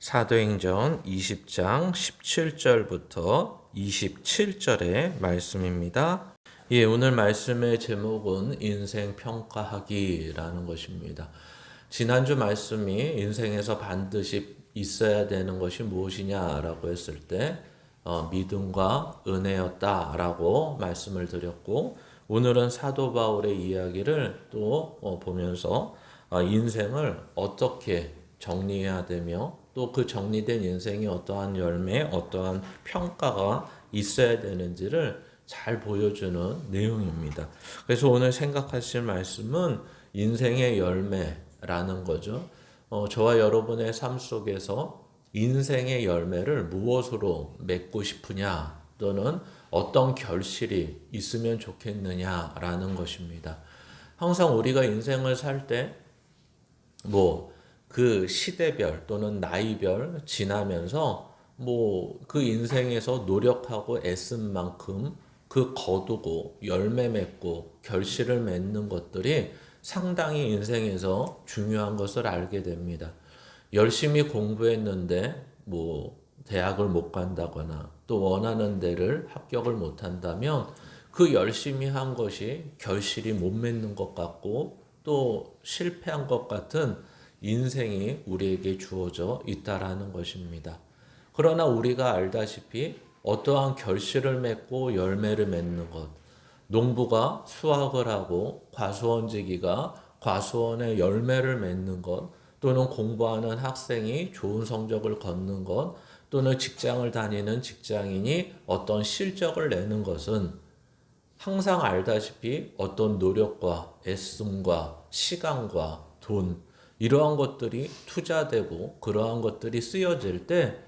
사도행전 20장 17절부터 27절의 말씀입니다. 예, 오늘 말씀의 제목은 인생 평가하기라는 것입니다. 지난주 말씀이 인생에서 반드시 있어야 되는 것이 무엇이냐라고 했을 때 믿음과 은혜였다라고 말씀을 드렸고, 오늘은 사도 바울의 이야기를 또 보면서 인생을 어떻게 정리해야 되며 또 그 정리된 인생이 어떠한 열매, 어떠한 평가가 있어야 되는지를 잘 보여주는 내용입니다. 그래서 오늘 생각하실 말씀은 인생의 열매라는 거죠. 저와 여러분의 삶 속에서 인생의 열매를 무엇으로 맺고 싶으냐, 또는 어떤 결실이 있으면 좋겠느냐라는 것입니다. 항상 우리가 인생을 살 때 그 시대별 또는 나이별 지나면서 그 인생에서 노력하고 애쓴 만큼 그 거두고 열매 맺고 결실을 맺는 것들이 상당히 인생에서 중요한 것을 알게 됩니다. 열심히 공부했는데 대학을 못 간다거나 또 원하는 데를 합격을 못 한다면 그 열심히 한 것이 결실이 못 맺는 것 같고 또 실패한 것 같은 인생이 우리에게 주어져 있다라는 것입니다. 그러나 우리가 알다시피 어떠한 결실을 맺고 열매를 맺는 것, 농부가 수확을 하고 과수원지기가 과수원의 열매를 맺는 것, 또는 공부하는 학생이 좋은 성적을 거는 것, 또는 직장을 다니는 직장인이 어떤 실적을 내는 것은 항상 알다시피 어떤 노력과 애씀과 시간과 돈, 이러한 것들이 투자되고 그러한 것들이 쓰여질 때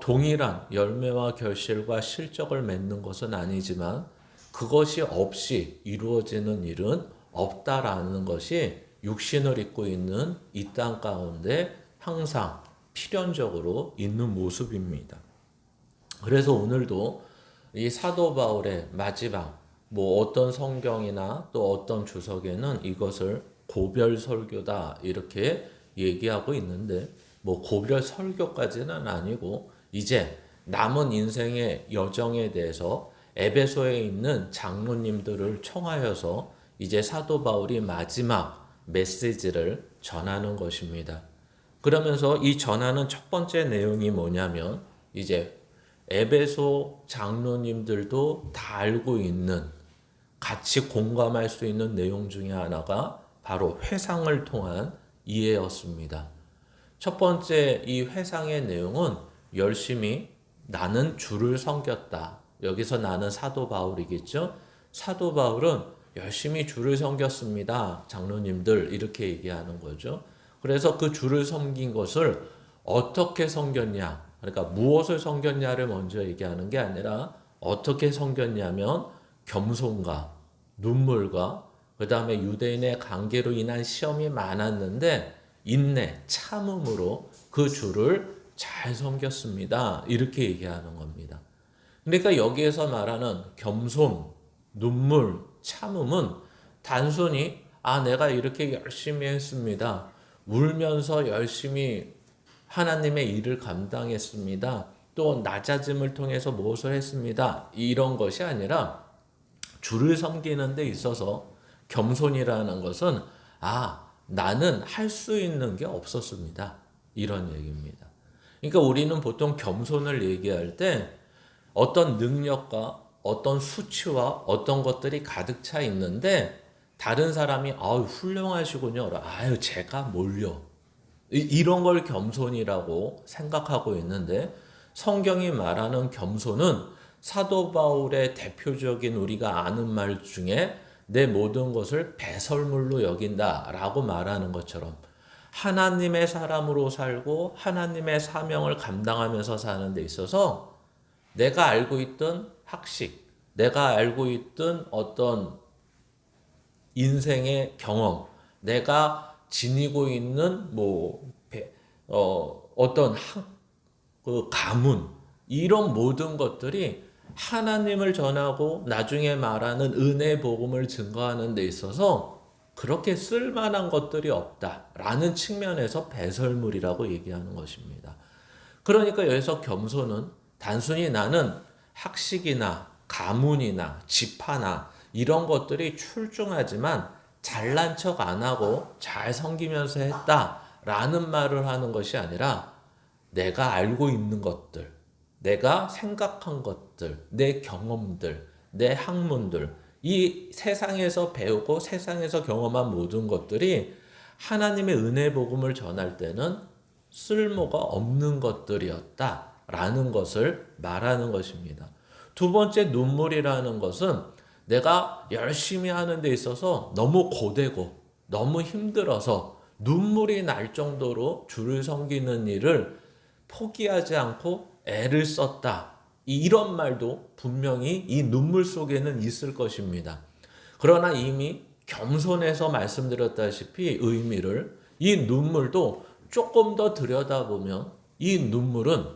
동일한 열매와 결실과 실적을 맺는 것은 아니지만 그것이 없이 이루어지는 일은 없다라는 것이 육신을 입고 있는 이 땅 가운데 항상 필연적으로 있는 모습입니다. 그래서 오늘도 이 사도 바울의 마지막 어떤 성경이나 또 어떤 주석에는 이것을 고별 설교다 이렇게 얘기하고 있는데 고별 설교까지는 아니고 이제 남은 인생의 여정에 대해서 에베소에 있는 장로님들을 청하여서 이제 사도 바울이 마지막 메시지를 전하는 것입니다. 그러면서 이 전하는 첫 번째 내용이 뭐냐면 이제 에베소 장로님들도 다 알고 있는, 같이 공감할 수 있는 내용 중에 하나가 바로 회상을 통한 이해였습니다. 첫 번째 이 회상의 내용은 열심히 나는 주를 섬겼다. 여기서 나는 사도 바울이겠죠. 사도 바울은 열심히 주를 섬겼습니다. 장로님들 이렇게 얘기하는 거죠. 그래서 그 주를 섬긴 것을 어떻게 섬겼냐, 그러니까 무엇을 섬겼냐를 먼저 얘기하는 게 아니라 어떻게 섬겼냐면 겸손과 눈물과 그 다음에 유대인의 관계로 인한 시험이 많았는데 인내, 참음으로 그 주를 잘 섬겼습니다. 이렇게 얘기하는 겁니다. 그러니까 여기에서 말하는 겸손, 눈물, 참음은 단순히 내가 이렇게 열심히 했습니다. 울면서 열심히 하나님의 일을 감당했습니다. 또 낮아짐을 통해서 무엇을 했습니다. 이런 것이 아니라 주를 섬기는 데 있어서 겸손이라는 것은 나는 할 수 있는 게 없었습니다. 이런 얘기입니다. 그러니까 우리는 보통 겸손을 얘기할 때 어떤 능력과 어떤 수치와 어떤 것들이 가득 차 있는데 다른 사람이 훌륭하시군요. 제가 뭘요. 이런 걸 겸손이라고 생각하고 있는데 성경이 말하는 겸손은 사도 바울의 대표적인 우리가 아는 말 중에 내 모든 것을 배설물로 여긴다라고 말하는 것처럼 하나님의 사람으로 살고 하나님의 사명을 감당하면서 사는 데 있어서 내가 알고 있던 학식, 내가 알고 있던 어떤 인생의 경험, 내가 지니고 있는 어떤 그 가문, 이런 모든 것들이 하나님을 전하고 나중에 말하는 은혜 복음을 증거하는 데 있어서 그렇게 쓸만한 것들이 없다라는 측면에서 배설물이라고 얘기하는 것입니다. 그러니까 여기서 겸손은 단순히 나는 학식이나 가문이나 지파나 이런 것들이 출중하지만 잘난 척 안 하고 잘 섬기면서 했다라는 말을 하는 것이 아니라 내가 알고 있는 것들, 내가 생각한 것들, 내 경험들, 내 학문들, 이 세상에서 배우고 세상에서 경험한 모든 것들이 하나님의 은혜 복음을 전할 때는 쓸모가 없는 것들이었다라는 것을 말하는 것입니다. 두 번째, 눈물이라는 것은 내가 열심히 하는 데 있어서 너무 고되고 너무 힘들어서 눈물이 날 정도로 주를 섬기는 일을 포기하지 않고 애를 썼다. 이런 말도 분명히 이 눈물 속에는 있을 것입니다. 그러나 이미 겸손해서 말씀드렸다시피 의미를, 이 눈물도 조금 더 들여다보면 이 눈물은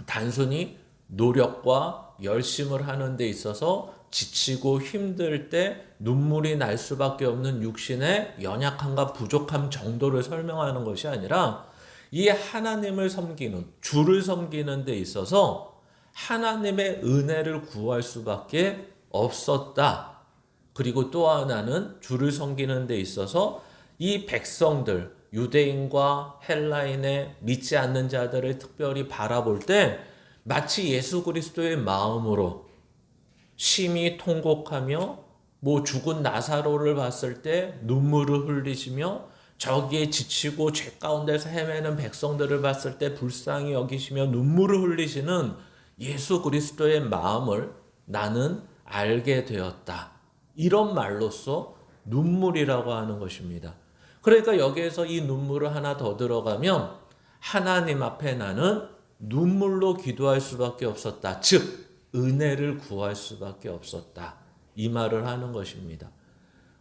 단순히 노력과 열심을 하는 데 있어서 지치고 힘들 때 눈물이 날 수밖에 없는 육신의 연약함과 부족함 정도를 설명하는 것이 아니라 이 하나님을 섬기는, 주를 섬기는 데 있어서 하나님의 은혜를 구할 수밖에 없었다. 그리고 또 하나는 주를 섬기는 데 있어서 이 백성들, 유대인과 헬라인의 믿지 않는 자들을 특별히 바라볼 때 마치 예수 그리스도의 마음으로 심히 통곡하며 죽은 나사로를 봤을 때 눈물을 흘리시며 저기에 지치고 죄 가운데서 헤매는 백성들을 봤을 때 불쌍히 여기시며 눈물을 흘리시는 예수 그리스도의 마음을 나는 알게 되었다. 이런 말로써 눈물이라고 하는 것입니다. 그러니까 여기에서 이 눈물을 하나 더 들어가면 하나님 앞에 나는 눈물로 기도할 수밖에 없었다. 즉 은혜를 구할 수밖에 없었다. 이 말을 하는 것입니다.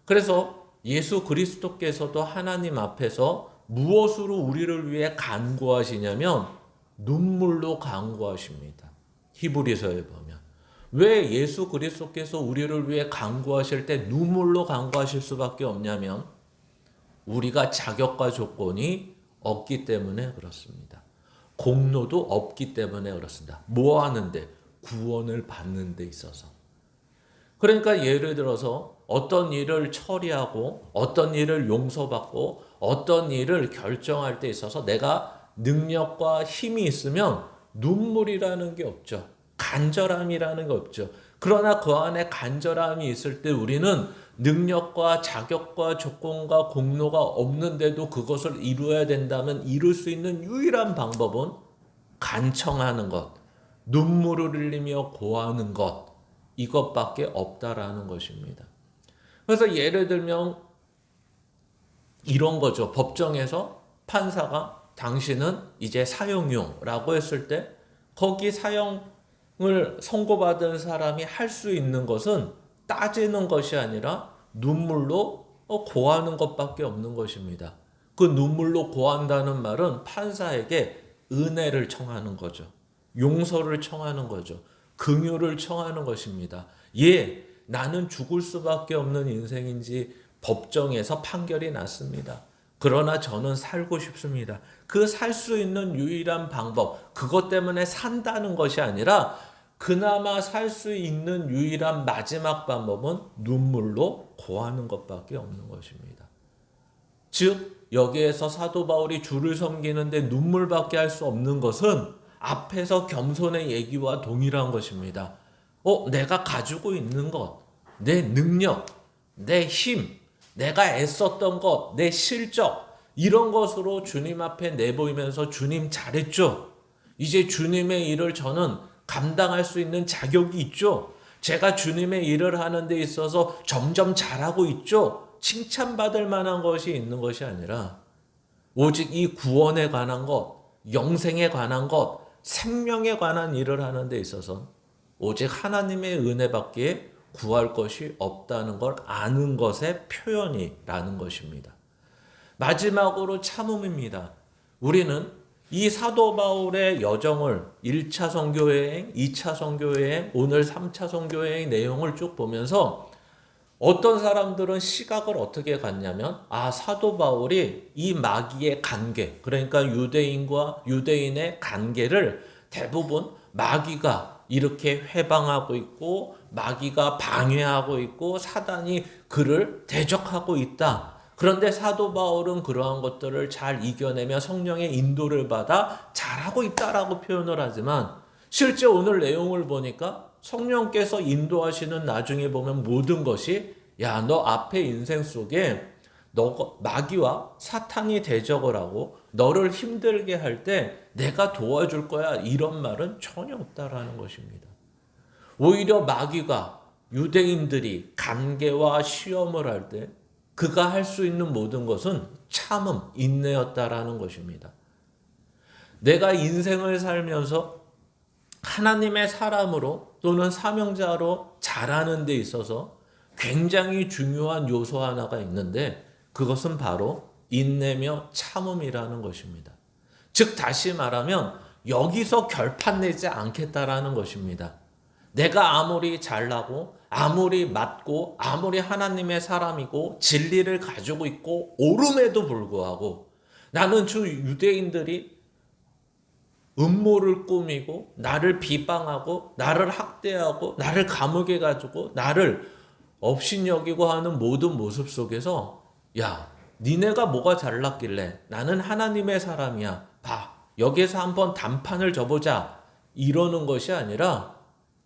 그래서 예수 그리스도께서도 하나님 앞에서 무엇으로 우리를 위해 간구하시냐면 눈물로 간구하십니다. 히브리서에 보면 왜 예수 그리스도께서 우리를 위해 간구하실 때 눈물로 간구하실 수밖에 없냐면 우리가 자격과 조건이 없기 때문에 그렇습니다. 공로도 없기 때문에 그렇습니다. 뭐 하는데? 구원을 받는 데 있어서. 그러니까 예를 들어서 어떤 일을 처리하고 어떤 일을 용서받고 어떤 일을 결정할 때 있어서 내가 능력과 힘이 있으면 눈물이라는 게 없죠. 간절함이라는 게 없죠. 그러나 그 안에 간절함이 있을 때 우리는 능력과 자격과 조건과 공로가 없는데도 그것을 이루어야 된다면 이룰 수 있는 유일한 방법은 간청하는 것, 눈물을 흘리며 고하는 것, 이것밖에 없다라는 것입니다. 그래서 예를 들면 이런 거죠. 법정에서 판사가 당신은 이제 사형이요라고 했을 때 거기 사형을 선고받은 사람이 할 수 있는 것은 따지는 것이 아니라 눈물로 고하는 것밖에 없는 것입니다. 그 눈물로 고한다는 말은 판사에게 은혜를 청하는 거죠. 용서를 청하는 거죠. 긍휼을 청하는 것입니다. 예, 나는 죽을 수밖에 없는 인생인지 법정에서 판결이 났습니다. 그러나 저는 살고 싶습니다. 그 살 수 있는 유일한 방법, 그것 때문에 산다는 것이 아니라 그나마 살 수 있는 유일한 마지막 방법은 눈물로 고하는 것밖에 없는 것입니다. 즉 여기에서 사도 바울이 주를 섬기는데 눈물밖에 할 수 없는 것은 앞에서 겸손의 얘기와 동일한 것입니다. 내가 가지고 있는 것, 내 능력, 내 힘, 내가 애썼던 것, 내 실적, 이런 것으로 주님 앞에 내보이면서 주님 잘했죠. 이제 주님의 일을 저는 감당할 수 있는 자격이 있죠. 제가 주님의 일을 하는 데 있어서 점점 잘하고 있죠. 칭찬받을 만한 것이 있는 것이 아니라 오직 이 구원에 관한 것, 영생에 관한 것, 생명에 관한 일을 하는 데 있어서 오직 하나님의 은혜밖에 구할 것이 없다는 걸 아는 것의 표현이라는 것입니다. 마지막으로 참음입니다. 우리는 이 사도 바울의 여정을 1차 선교여행, 2차 선교여행, 오늘 3차 선교여행 내용을 쭉 보면서 어떤 사람들은 시각을 어떻게 갖냐면, 사도 바울이 이 마귀의 관계, 그러니까 유대인과 유대인의 관계를 대부분 마귀가 이렇게 회방하고 있고, 마귀가 방해하고 있고, 사단이 그를 대적하고 있다. 그런데 사도 바울은 그러한 것들을 잘 이겨내며 성령의 인도를 받아 잘하고 있다라고 표현을 하지만, 실제 오늘 내용을 보니까 성령께서 인도하시는 나중에 보면 모든 것이, 야, 너 앞에 인생 속에 너 마귀와 사탄이 대적을 하고 너를 힘들게 할 때 내가 도와줄 거야, 이런 말은 전혀 없다라는 것입니다. 오히려 마귀가 유대인들이 관계와 시험을 할 때 그가 할 수 있는 모든 것은 참음, 인내였다라는 것입니다. 내가 인생을 살면서 하나님의 사람으로 또는 사명자로 자라는 데 있어서 굉장히 중요한 요소 하나가 있는데, 그것은 바로 인내며 참음이라는 것입니다. 즉 다시 말하면 여기서 결판 내지 않겠다라는 것입니다. 내가 아무리 잘나고 아무리 맞고 아무리 하나님의 사람이고 진리를 가지고 있고 옳음에도 불구하고 나는 주 유대인들이 음모를 꾸미고 나를 비방하고 나를 학대하고 나를 감옥에 가지고 나를 업신여기고 하는 모든 모습 속에서, 야, 니네가 뭐가 잘났길래 나는 하나님의 사람이야, 봐, 여기에서 한번 단판을 접보자, 이러는 것이 아니라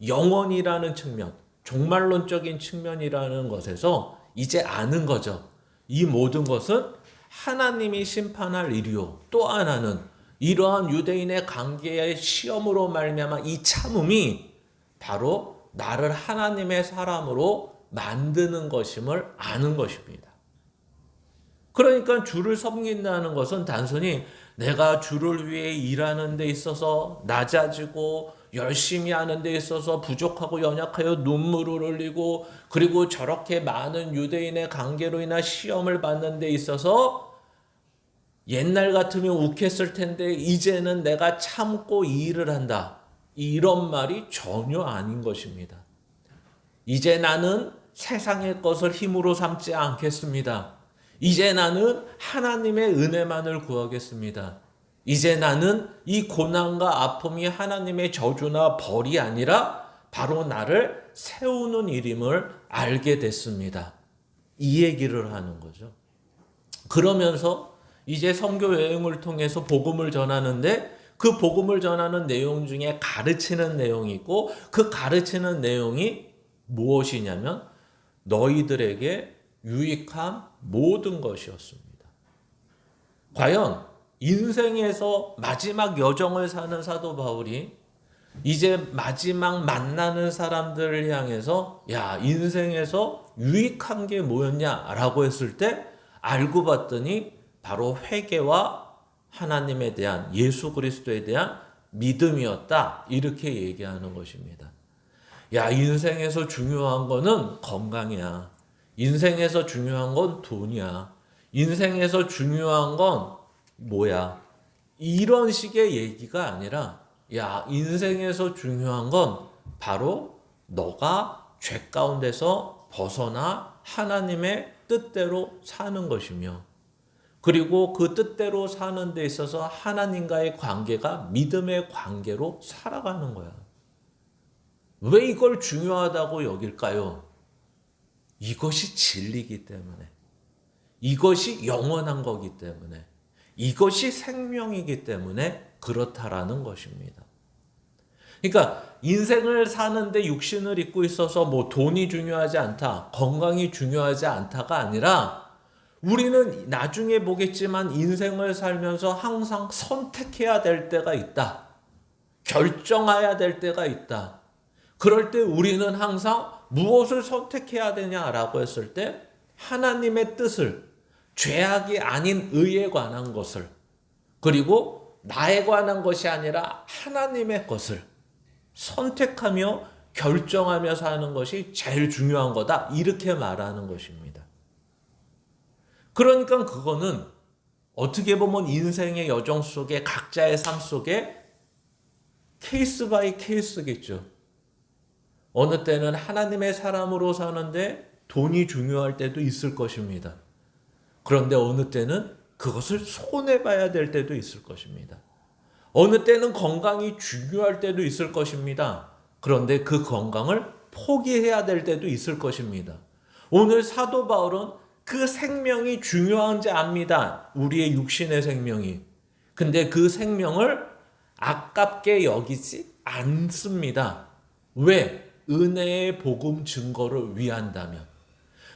영원이라는 측면, 종말론적인 측면이라는 것에서 이제 아는 거죠. 이 모든 것은 하나님이 심판할 일이요, 또 하나는 이러한 유대인의 관계의 시험으로 말미암아 이 참음이 바로 나를 하나님의 사람으로 만드는 것임을 아는 것입니다. 그러니까 주를 섬긴다는 것은 단순히 내가 주를 위해 일하는 데 있어서 낮아지고 열심히 하는 데 있어서 부족하고 연약하여 눈물을 흘리고, 그리고 저렇게 많은 유대인의 관계로 인한 시험을 받는 데 있어서 옛날 같으면 욱했을 텐데 이제는 내가 참고 이 일을 한다, 이런 말이 전혀 아닌 것입니다. 이제 나는 세상의 것을 힘으로 삼지 않겠습니다. 이제 나는 하나님의 은혜만을 구하겠습니다. 이제 나는 이 고난과 아픔이 하나님의 저주나 벌이 아니라 바로 나를 세우는 일임을 알게 됐습니다. 이 얘기를 하는 거죠. 그러면서 이제 선교 여행을 통해서 복음을 전하는데, 그 복음을 전하는 내용 중에 가르치는 내용이 있고, 그 가르치는 내용이 무엇이냐면 너희들에게 유익한 모든 것이었습니다. 과연 인생에서 마지막 여정을 사는 사도 바울이 이제 마지막 만나는 사람들을 향해서, 야, 인생에서 유익한 게 뭐였냐라고 했을 때 알고 봤더니 바로 회개와 하나님에 대한, 예수 그리스도에 대한 믿음이었다, 이렇게 얘기하는 것입니다. 야, 인생에서 중요한 거는 건강이야. 인생에서 중요한 건 돈이야. 인생에서 중요한 건 뭐야? 이런 식의 얘기가 아니라, 야, 인생에서 중요한 건 바로 너가 죄 가운데서 벗어나 하나님의 뜻대로 사는 것이며, 그리고 그 뜻대로 사는 데 있어서 하나님과의 관계가 믿음의 관계로 살아가는 거야. 왜 이걸 중요하다고 여길까요? 이것이 진리이기 때문에, 이것이 영원한 거기 때문에, 이것이 생명이기 때문에 그렇다라는 것입니다. 그러니까 인생을 사는데 육신을 입고 있어서 뭐 돈이 중요하지 않다, 건강이 중요하지 않다가 아니라, 우리는 나중에 보겠지만 인생을 살면서 항상 선택해야 될 때가 있다. 결정해야 될 때가 있다. 그럴 때 우리는 항상 무엇을 선택해야 되냐라고 했을 때 하나님의 뜻을, 죄악이 아닌 의에 관한 것을, 그리고 나에 관한 것이 아니라 하나님의 것을 선택하며 결정하며 사는 것이 제일 중요한 거다, 이렇게 말하는 것입니다. 그러니까 그거는 어떻게 보면 인생의 여정 속에, 각자의 삶 속에 케이스 바이 케이스겠죠. 어느 때는 하나님의 사람으로 사는데 돈이 중요할 때도 있을 것입니다. 그런데 어느 때는 그것을 손해봐야 될 때도 있을 것입니다. 어느 때는 건강이 중요할 때도 있을 것입니다. 그런데 그 건강을 포기해야 될 때도 있을 것입니다. 오늘 사도 바울은 그 생명이 중요한지 압니다. 우리의 육신의 생명이. 근데 그 생명을 아깝게 여기지 않습니다. 왜? 은혜의 복음 증거를 위한다면.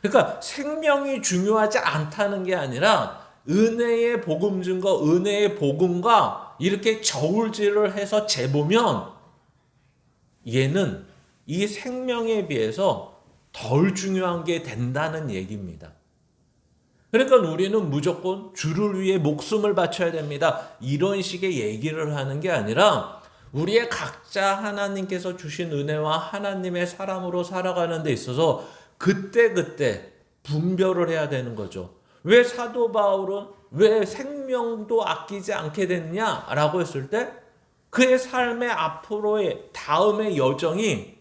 그러니까 생명이 중요하지 않다는 게 아니라 은혜의 복음 증거, 은혜의 복음과 이렇게 저울질을 해서 재보면 얘는 이 생명에 비해서 덜 중요한 게 된다는 얘기입니다. 그러니까 우리는 무조건 주를 위해 목숨을 바쳐야 됩니다. 이런 식의 얘기를 하는 게 아니라 우리의 각자 하나님께서 주신 은혜와 하나님의 사람으로 살아가는 데 있어서 그때그때 분별을 해야 되는 거죠. 왜 사도 바울은 왜 생명도 아끼지 않게 됐냐라고 했을 때 그의 삶의 앞으로의 다음의 여정이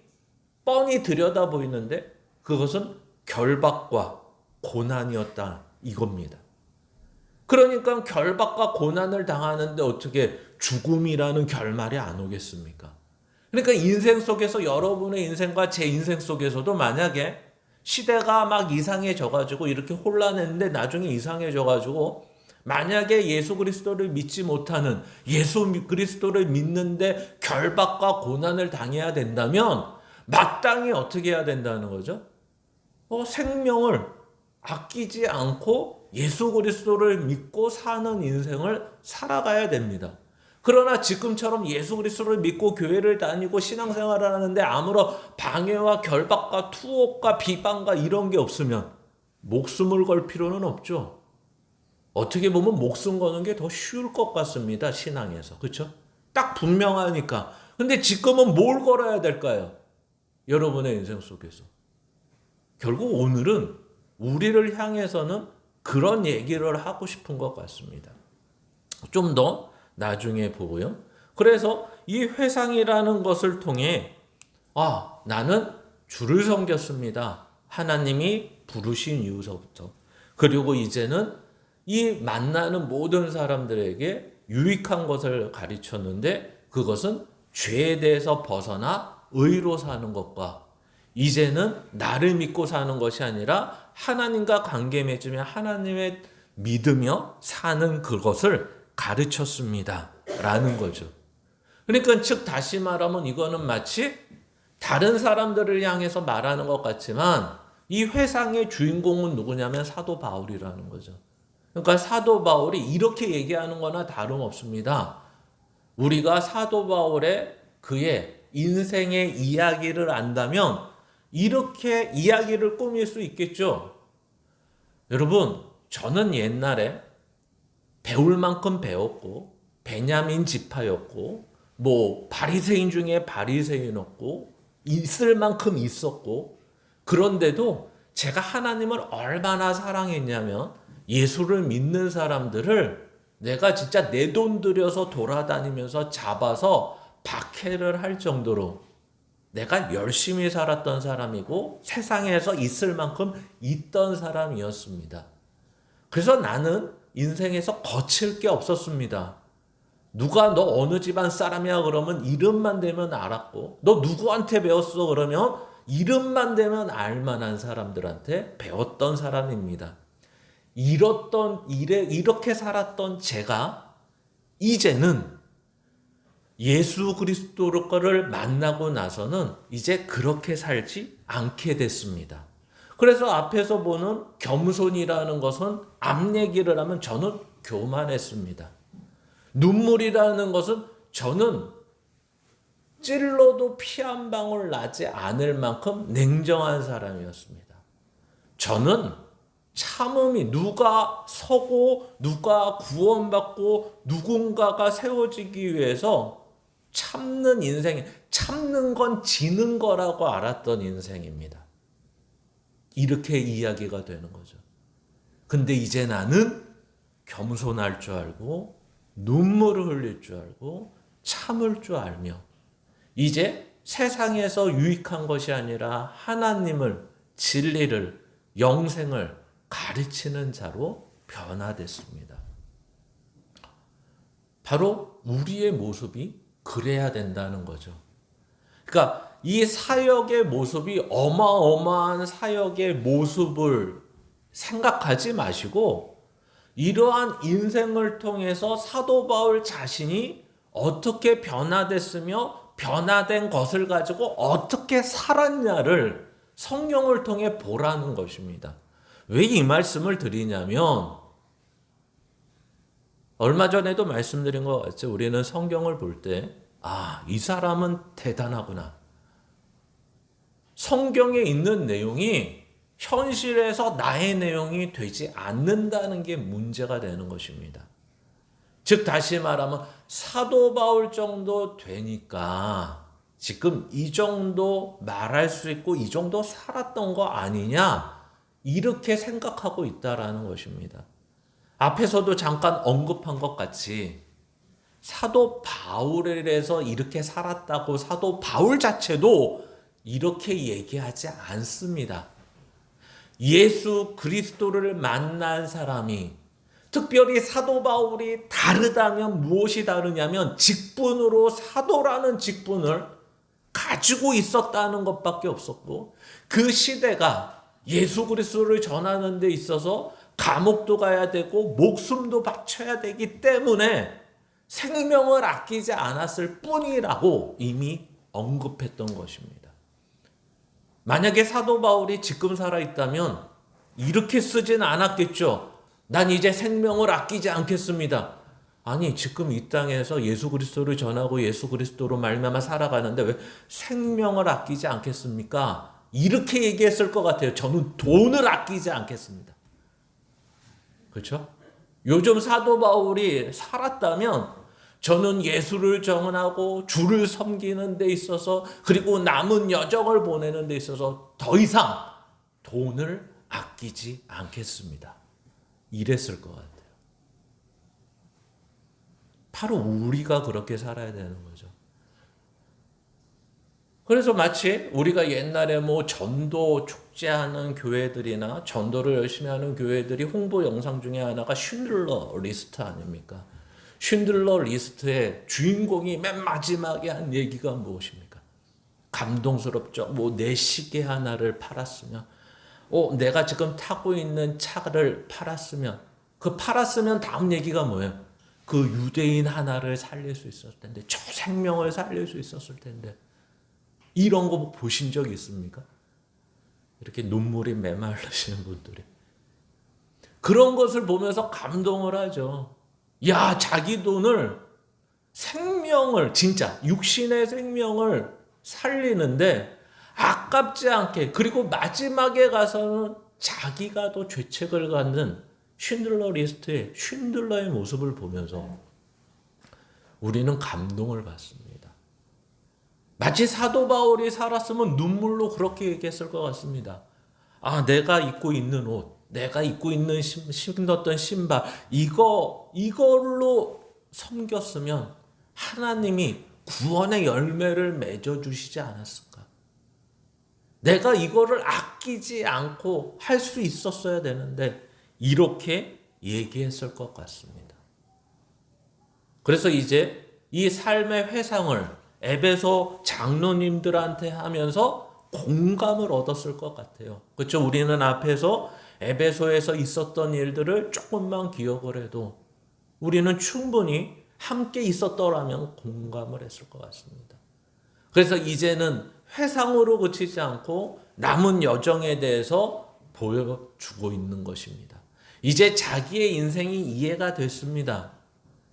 뻔히 들여다 보이는데 그것은 결박과 고난이었다 이겁니다. 그러니까 결박과 고난을 당하는데 어떻게 죽음이라는 결말이 안 오겠습니까? 그러니까 인생 속에서 여러분의 인생과 제 인생 속에서도 만약에 시대가 막 이상해져가지고 이렇게 혼란했는데 나중에 이상해져가지고 만약에 예수 그리스도를 믿지 못하는 예수 그리스도를 믿는데 결박과 고난을 당해야 된다면 마땅히 어떻게 해야 된다는 거죠? 생명을 아끼지 않고 예수 그리스도를 믿고 사는 인생을 살아가야 됩니다. 그러나 지금처럼 예수 그리스도를 믿고 교회를 다니고 신앙생활을 하는데 아무런 방해와 결박과 투옥과 비방과 이런 게 없으면 목숨을 걸 필요는 없죠. 어떻게 보면 목숨 거는 게 더 쉬울 것 같습니다. 신앙에서. 그렇죠? 딱 분명하니까. 근데 지금은 뭘 걸어야 될까요? 여러분의 인생 속에서. 결국 오늘은 우리를 향해서는 그런 얘기를 하고 싶은 것 같습니다. 좀 더 나중에 보고요. 그래서 이 회상이라는 것을 통해 나는 주를 섬겼습니다. 하나님이 부르신 이후서부터. 그리고 이제는 이 만나는 모든 사람들에게 유익한 것을 가르쳤는데 그것은 죄에 대해서 벗어나 의로 사는 것과 이제는 나를 믿고 사는 것이 아니라 하나님과 관계 맺으며 하나님의 믿으며 사는 그것을 가르쳤습니다. 라는 거죠. 그러니까 즉 다시 말하면 이거는 마치 다른 사람들을 향해서 말하는 것 같지만 이 회상의 주인공은 누구냐면 사도 바울이라는 거죠. 그러니까 사도 바울이 이렇게 얘기하는 거나 다름없습니다. 우리가 사도 바울의 그의 인생의 이야기를 안다면 이렇게 이야기를 꾸밀 수 있겠죠. 여러분, 저는 옛날에 배울 만큼 배웠고 베냐민 지파였고 바리새인 중에 바리새인이었고 있을 만큼 있었고 그런데도 제가 하나님을 얼마나 사랑했냐면 예수를 믿는 사람들을 내가 진짜 내 돈 들여서 돌아다니면서 잡아서 박해를 할 정도로 내가 열심히 살았던 사람이고 세상에서 있을 만큼 있던 사람이었습니다. 그래서 나는 인생에서 거칠 게 없었습니다. 누가 너 어느 집안 사람이야 그러면 이름만 대면 알았고 너 누구한테 배웠어 그러면 이름만 대면 알만한 사람들한테 배웠던 사람입니다. 이렇게 살았던 제가 이제는 예수 그리스도를 만나고 나서는 이제 그렇게 살지 않게 됐습니다. 그래서 앞에서 보는 겸손이라는 것은 앞 얘기를 하면 저는 교만했습니다. 눈물이라는 것은 저는 찔러도 피 한 방울 나지 않을 만큼 냉정한 사람이었습니다. 저는 참음이 누가 서고 누가 구원받고 누군가가 세워지기 위해서 참는 인생, 참는 건 지는 거라고 알았던 인생입니다. 이렇게 이야기가 되는 거죠. 근데 이제 나는 겸손할 줄 알고 눈물을 흘릴 줄 알고 참을 줄 알며 이제 세상에서 유익한 것이 아니라 하나님을 진리를, 영생을 가르치는 자로 변화됐습니다. 바로 우리의 모습이 그래야 된다는 거죠. 그러니까 이 사역의 모습이 어마어마한 사역의 모습을 생각하지 마시고 이러한 인생을 통해서 사도 바울 자신이 어떻게 변화됐으며 변화된 것을 가지고 어떻게 살았냐를 성경을 통해 보라는 것입니다. 왜 이 말씀을 드리냐면 얼마 전에도 말씀드린 것 같죠. 우리는 성경을 볼 때 이 사람은 대단하구나. 성경에 있는 내용이 현실에서 나의 내용이 되지 않는다는 게 문제가 되는 것입니다. 즉 다시 말하면 사도 바울 정도 되니까 지금 이 정도 말할 수 있고 이 정도 살았던 거 아니냐 이렇게 생각하고 있다라는 것입니다. 앞에서도 잠깐 언급한 것 같이 사도 바울에 대해서 이렇게 살았다고 사도 바울 자체도 이렇게 얘기하지 않습니다. 예수 그리스도를 만난 사람이 특별히 사도 바울이 다르다면 무엇이 다르냐면 직분으로 사도라는 직분을 가지고 있었다는 것밖에 없었고 그 시대가 예수 그리스도를 전하는 데 있어서 감옥도 가야 되고 목숨도 바쳐야 되기 때문에 생명을 아끼지 않았을 뿐이라고 이미 언급했던 것입니다. 만약에 사도 바울이 지금 살아있다면 이렇게 쓰진 않았겠죠. 난 이제 생명을 아끼지 않겠습니다. 아니 지금 이 땅에서 예수 그리스도를 전하고 예수 그리스도로 말미암아 살아가는데 왜 생명을 아끼지 않겠습니까? 이렇게 얘기했을 것 같아요. 저는 돈을 아끼지 않겠습니다. 그렇죠? 요즘 사도 바울이 살았다면 저는 예수를 전하고 주를 섬기는 데 있어서 그리고 남은 여정을 보내는 데 있어서 더 이상 돈을 아끼지 않겠습니다. 이랬을 것 같아요. 바로 우리가 그렇게 살아야 되는 거죠. 그래서 마치 우리가 옛날에 전도 축제하는 교회들이나 전도를 열심히 하는 교회들이 홍보 영상 중에 하나가 쉰들러 리스트 아닙니까? 쉰들러 리스트의 주인공이 맨 마지막에 한 얘기가 무엇입니까? 감동스럽죠. 내 시계 하나를 팔았으면, 내가 지금 타고 있는 차를 팔았으면, 팔았으면 다음 얘기가 뭐예요? 그 유대인 하나를 살릴 수 있었을 텐데, 저 생명을 살릴 수 있었을 텐데. 이런 거 보신 적 있습니까? 이렇게 눈물이 메말르시는 분들이. 그런 것을 보면서 감동을 하죠. 야, 자기 돈을 생명을 진짜 육신의 생명을 살리는데 아깝지 않게 그리고 마지막에 가서는 자기가 더 죄책을 갖는 쉰들러 리스트의 쉰들러의 모습을 보면서 우리는 감동을 받습니다. 마치 사도 바울이 살았으면 눈물로 그렇게 얘기했을 것 같습니다. 내가 입고 있는 옷, 내가 입고 있는 신었던 신발, 이걸로 섬겼으면 하나님이 구원의 열매를 맺어주시지 않았을까? 내가 이거를 아끼지 않고 할 수 있었어야 되는데 이렇게 얘기했을 것 같습니다. 그래서 이제 이 삶의 회상을 에베소 장로님들한테 하면서 공감을 얻었을 것 같아요. 그렇죠? 우리는 앞에서 에베소에서 있었던 일들을 조금만 기억을 해도 우리는 충분히 함께 있었더라면 공감을 했을 것 같습니다. 그래서 이제는 회상으로 그치지 않고 남은 여정에 대해서 보여주고 있는 것입니다. 이제 자기의 인생이 이해가 됐습니다.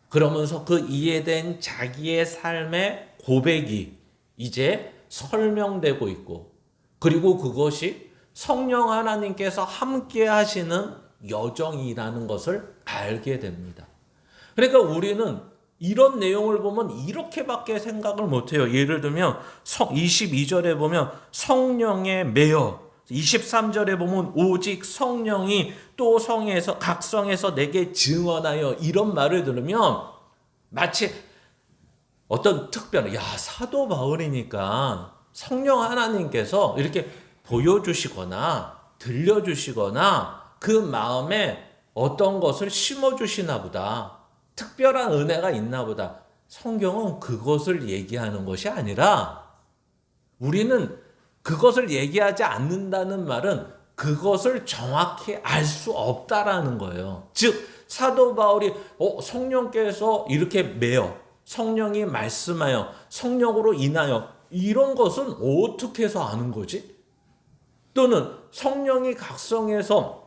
그러면서 그 이해된 자기의 삶의 고백이 이제 설명되고 있고 그리고 그것이 성령 하나님께서 함께 하시는 여정이라는 것을 알게 됩니다. 그러니까 우리는 이런 내용을 보면 이렇게밖에 생각을 못해요. 예를 들면 22절에 보면 성령에 매여 23절에 보면 오직 성령이 또 각 성에서 내게 증언하여 이런 말을 들으면 마치 어떤 특별한 사도 바울이니까 성령 하나님께서 이렇게 보여주시거나 들려주시거나 그 마음에 어떤 것을 심어주시나 보다. 특별한 은혜가 있나 보다. 성경은 그것을 얘기하는 것이 아니라 우리는 그것을 얘기하지 않는다는 말은 그것을 정확히 알 수 없다라는 거예요. 즉 사도 바울이 성령께서 이렇게 매여 성령이 말씀하여 성령으로 인하여 이런 것은 어떻게 해서 아는 거지? 또는 성령이 각성해서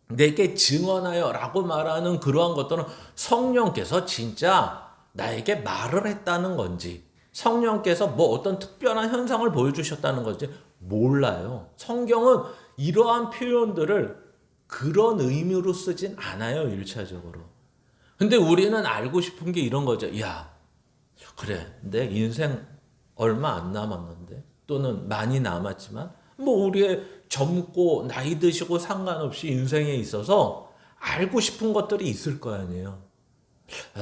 내게 증언하여 라고 말하는 그러한 것들은 성령께서 진짜 나에게 말을 했다는 건지 성령께서 뭐 어떤 특별한 현상을 보여주셨다는 건지 몰라요. 성경은 이러한 표현들을 그런 의미로 쓰진 않아요. 1차적으로. 근데 우리는 알고 싶은 게 이런 거죠. 야, 그래, 내 인생 얼마 안 남았는데 또는 많이 남았지만 뭐 우리의 젊고 나이 드시고 상관없이 인생에 있어서 알고 싶은 것들이 있을 거 아니에요.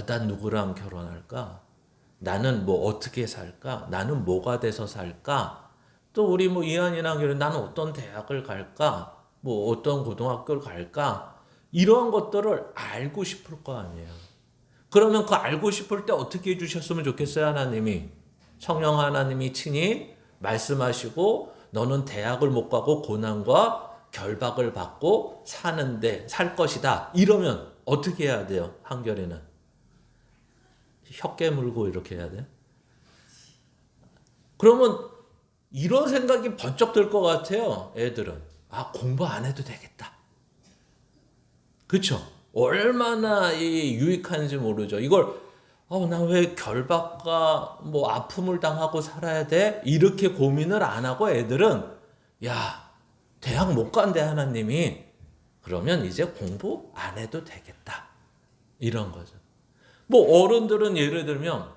난 누구랑 결혼할까? 나는 뭐 어떻게 살까? 나는 뭐가 돼서 살까? 또 우리 뭐 이한이랑 결혼 나는 어떤 대학을 갈까? 뭐 어떤 고등학교를 갈까? 이러한 것들을 알고 싶을 거 아니에요. 그러면 그 알고 싶을 때 어떻게 해주셨으면 좋겠어요, 하나님이? 성령 하나님이 친히 말씀하시고 너는 대학을 못 가고 고난과 결박을 받고 살 것이다. 이러면 어떻게 해야 돼요? 한결에는 혀 깨물고 이렇게 해야 돼. 그러면 이런 생각이 번쩍 들 것 같아요. 애들은 공부 안 해도 되겠다. 그렇죠? 얼마나 유익한지 모르죠. 이걸 나 왜 결박과 뭐 아픔을 당하고 살아야 돼? 이렇게 고민을 안 하고 애들은 야, 대학 못 간대 하나님이. 그러면 이제 공부 안 해도 되겠다. 이런 거죠. 뭐 어른들은 예를 들면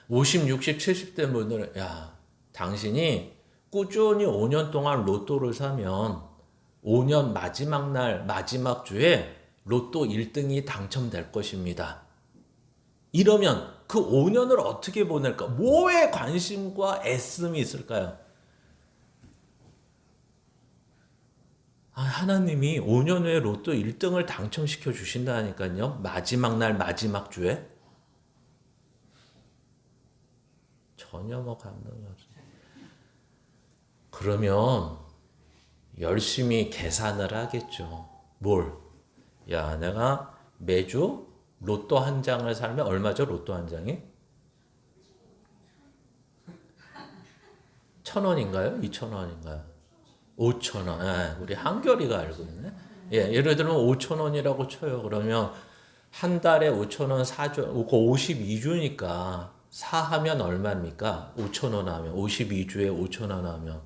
50, 60, 70대 분들은 야, 당신이 꾸준히 5년 동안 로또를 사면 5년 마지막 날 마지막 주에 로또 1등이 당첨될 것입니다. 이러면 그 5년을 어떻게 보낼까? 뭐에 관심과 애씀이 있을까요? 하나님이 5년 후에 로또 1등을 당첨시켜 주신다니까요. 마지막 날 마지막 주에. 전혀 뭐 감동이 없어요. 그러면 열심히 계산을 하겠죠. 뭘? 야, 내가 매주 로또 한 장을 살면 얼마죠? 로또 한 장이? 1,000원인가요? 2,000원인가요? 5,000원. 예, 우리 한결이가 알고 있네. 예, 예를 들면 5,000원이라고 쳐요. 그러면 한 달에 5,000원 4주, 52주니까 4하면 얼마입니까? 5,000원 하면 52주에 5,000원 하면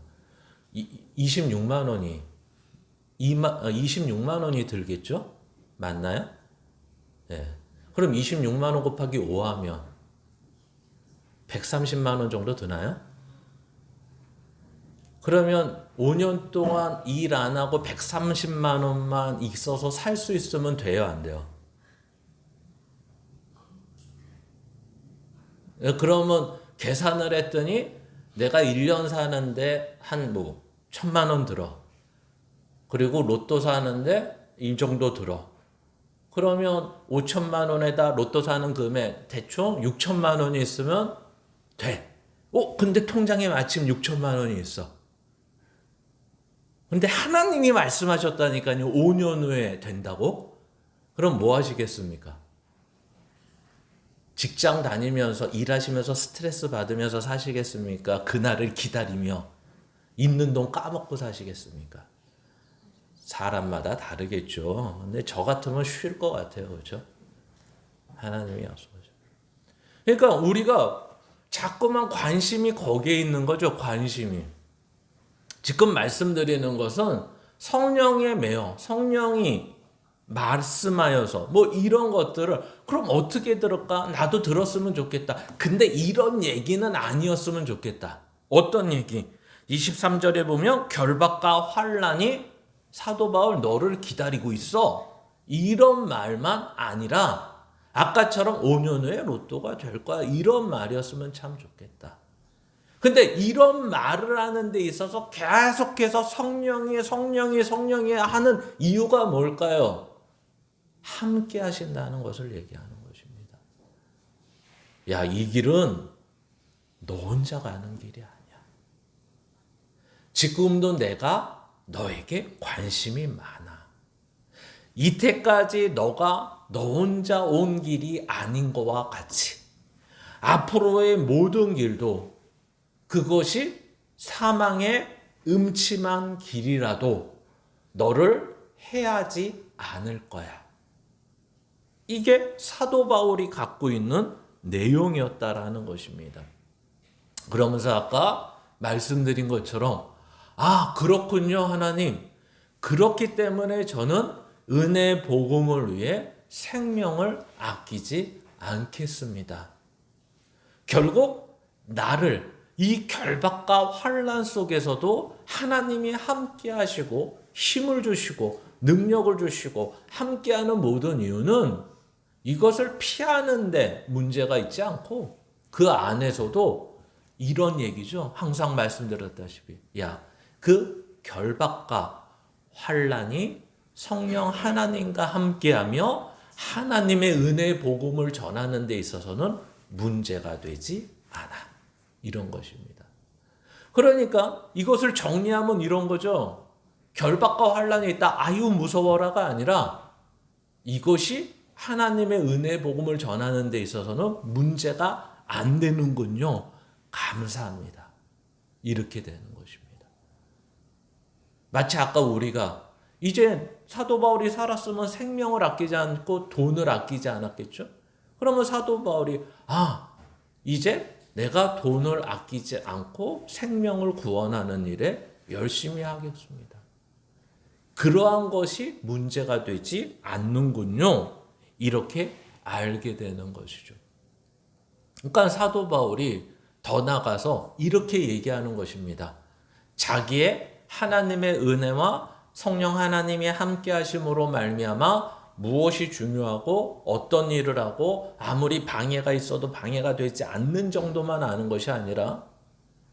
26만 원이 26만 원이 들겠죠? 맞나요? 예. 그럼 26만 원 곱하기 5 하면 130만 원 정도 드나요? 그러면 5년 동안 일 안 하고 130만 원만 있어서 살 수 있으면 돼요, 안 돼요? 그러면 계산을 했더니 내가 1년 사는데 한 1,000만 원 들어. 그리고 로또 사는데 이 정도 들어. 그러면 5천만 원에다 로또 사는 금액 대충 6천만 원이 있으면 돼. 근데 통장에 마침 6천만 원이 있어. 근데 하나님이 말씀하셨다니까요. 5년 후에 된다고? 그럼 뭐 하시겠습니까? 직장 다니면서 일하시면서 스트레스 받으면서 사시겠습니까? 그날을 기다리며 있는 돈 까먹고 사시겠습니까? 사람마다 다르겠죠. 근데 저 같으면 쉴 것 같아요. 그렇죠? 하나님이 약속하죠. 그러니까 우리가 자꾸만 관심이 거기에 있는 거죠. 관심이. 지금 말씀드리는 것은 성령에 매여 성령이 말씀하여서 뭐 이런 것들을 그럼 어떻게 들을까? 나도 들었으면 좋겠다. 근데 이런 얘기는 아니었으면 좋겠다. 어떤 얘기? 23절에 보면 결박과 환난이 사도 바울 너를 기다리고 있어. 이런 말만 아니라 아까처럼 5년 후에 로또가 될 거야. 이런 말이었으면 참 좋겠다. 근데 이런 말을 하는 데 있어서 계속해서 성령이 하는 이유가 뭘까요? 함께 하신다는 것을 얘기하는 것입니다. 야, 이 길은 너 혼자 가는 길이 아니야. 지금도 내가 너에게 관심이 많아. 이때까지 너가 너 혼자 온 길이 아닌 것과 같이 앞으로의 모든 길도 그것이 사망의 음침한 길이라도 너를 해하지 않을 거야. 이게 사도 바울이 갖고 있는 내용이었다라는 것입니다. 그러면서 아까 말씀드린 것처럼 그렇군요, 하나님. 그렇기 때문에 저는 은혜 복음을 위해 생명을 아끼지 않겠습니다. 결국 나를 이 결박과 환난 속에서도 하나님이 함께 하시고 힘을 주시고 능력을 주시고 함께하는 모든 이유는 이것을 피하는데 문제가 있지 않고 그 안에서도 이런 얘기죠. 항상 말씀드렸다시피 그 결박과 환난이 성령 하나님과 함께하며 하나님의 은혜의 복음을 전하는 데 있어서는 문제가 되지 않아. 이런 것입니다. 그러니까 이것을 정리하면 이런 거죠. 결박과 환난이 있다. 아유 무서워라가 아니라 이것이 하나님의 은혜의 복음을 전하는 데 있어서는 문제가 안 되는군요. 감사합니다. 이렇게 되는 것입니다. 마치 아까 우리가 이제 사도 바울이 살았으면 생명을 아끼지 않고 돈을 아끼지 않았겠죠? 그러면 사도 바울이 이제 내가 돈을 아끼지 않고 생명을 구원하는 일에 열심히 하겠습니다. 그러한 것이 문제가 되지 않는군요. 이렇게 알게 되는 것이죠. 그러니까 사도 바울이 더 나가서 이렇게 얘기하는 것입니다. 자기의 하나님의 은혜와 성령 하나님이 함께 하심으로 말미암아 무엇이 중요하고 어떤 일을 하고 아무리 방해가 있어도 방해가 되지 않는 정도만 아는 것이 아니라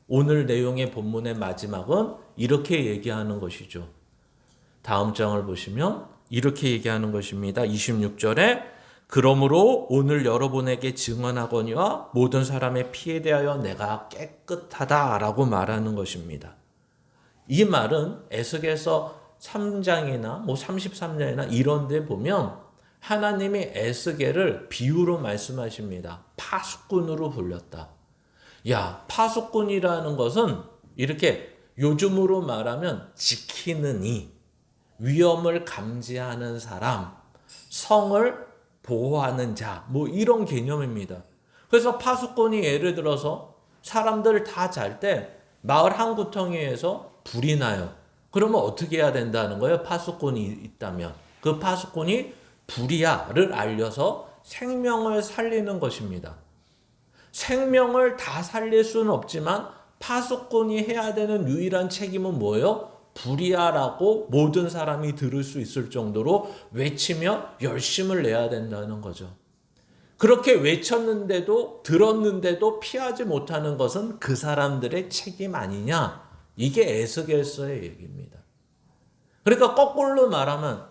오늘 내용의 본문의 마지막은 이렇게 얘기하는 것이죠. 다음 장을 보시면 이렇게 얘기하는 것입니다. 26절에 그러므로 오늘 여러분에게 증언하거니와 모든 사람의 피에 대하여 내가 깨끗하다라고 말하는 것입니다. 이 말은 에스겔서 3장이나 33장이나 이런 데 보면 하나님이 에스겔을 비유로 말씀하십니다. 파수꾼으로 불렸다. 파수꾼이라는 것은 이렇게 요즘으로 말하면 지키는 이, 위험을 감지하는 사람, 성을 보호하는 자, 이런 개념입니다. 그래서 파수꾼이 예를 들어서 사람들 다 잘 때 마을 한 구덩이에서 불이 나요. 그러면 어떻게 해야 된다는 거예요? 파수꾼이 있다면. 그 파수꾼이 불이야를 알려서 생명을 살리는 것입니다. 생명을 다 살릴 수는 없지만 파수꾼이 해야 되는 유일한 책임은 뭐예요? 불이야라고 모든 사람이 들을 수 있을 정도로 외치며 열심을 내야 된다는 거죠. 그렇게 외쳤는데도 들었는데도 피하지 못하는 것은 그 사람들의 책임 아니냐? 이게 에스겔서의 얘기입니다. 그러니까 거꾸로 말하면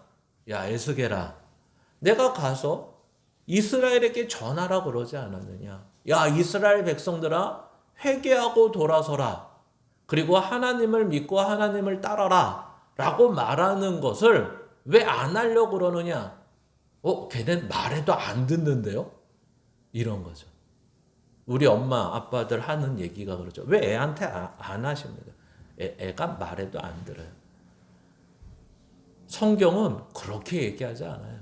에스겔아, 내가 가서 이스라엘에게 전하라 그러지 않았느냐? 이스라엘 백성들아, 회개하고 돌아서라. 그리고 하나님을 믿고 하나님을 따라라 라고 말하는 것을 왜 안 하려고 그러느냐? 걔는 말해도 안 듣는데요? 이런 거죠. 우리 엄마 아빠들 하는 얘기가 그러죠. 왜 애한테 안 하십니까? 애가 말해도 안 들어요. 성경은 그렇게 얘기하지 않아요.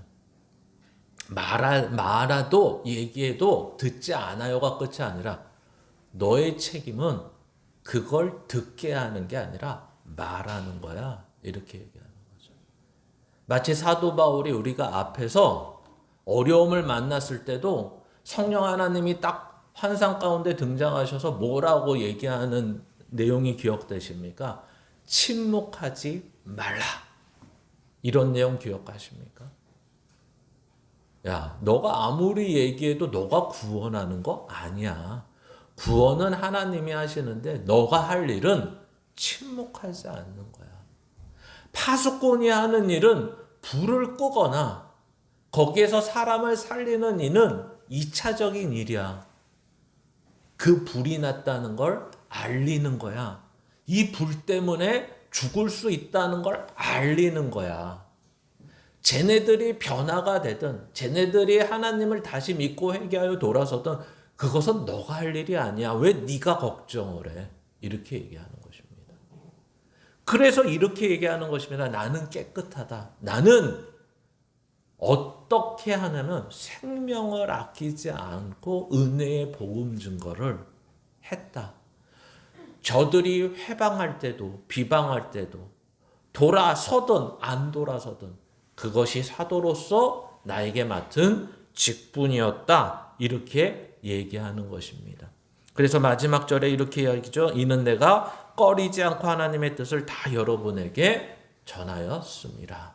말아도 얘기해도 듣지 않아요가 끝이 아니라 너의 책임은 그걸 듣게 하는 게 아니라 말하는 거야. 이렇게 얘기하는 거죠. 마치 사도 바울이 우리가 앞에서 어려움을 만났을 때도 성령 하나님이 딱 환상 가운데 등장하셔서 뭐라고 얘기하는 내용이 기억되십니까? 침묵하지 말라. 이런 내용 기억하십니까? 너가 아무리 얘기해도 너가 구원하는 거 아니야. 구원은 하나님이 하시는데 너가 할 일은 침묵하지 않는 거야. 파수꾼이 하는 일은 불을 끄거나 거기에서 사람을 살리는 일은 2차적인 일이야. 그 불이 났다는 걸 알리는 거야. 이 불 때문에 죽을 수 있다는 걸 알리는 거야. 쟤네들이 변화가 되든 쟤네들이 하나님을 다시 믿고 회개하여 돌아서든 그것은 너가 할 일이 아니야. 왜 네가 걱정을 해? 이렇게 얘기하는 것입니다. 그래서 이렇게 얘기하는 것입니다. 나는 깨끗하다. 나는 어떻게 하냐면 생명을 아끼지 않고 은혜의 복음 증거를 했다. 저들이 회방할 때도 비방할 때도 돌아서든 안 돌아서든 그것이 사도로서 나에게 맡은 직분이었다. 이렇게 얘기하는 것입니다. 그래서 마지막 절에 이렇게 이야기죠. 이는 내가 꺼리지 않고 하나님의 뜻을 다 여러분에게 전하였습니다.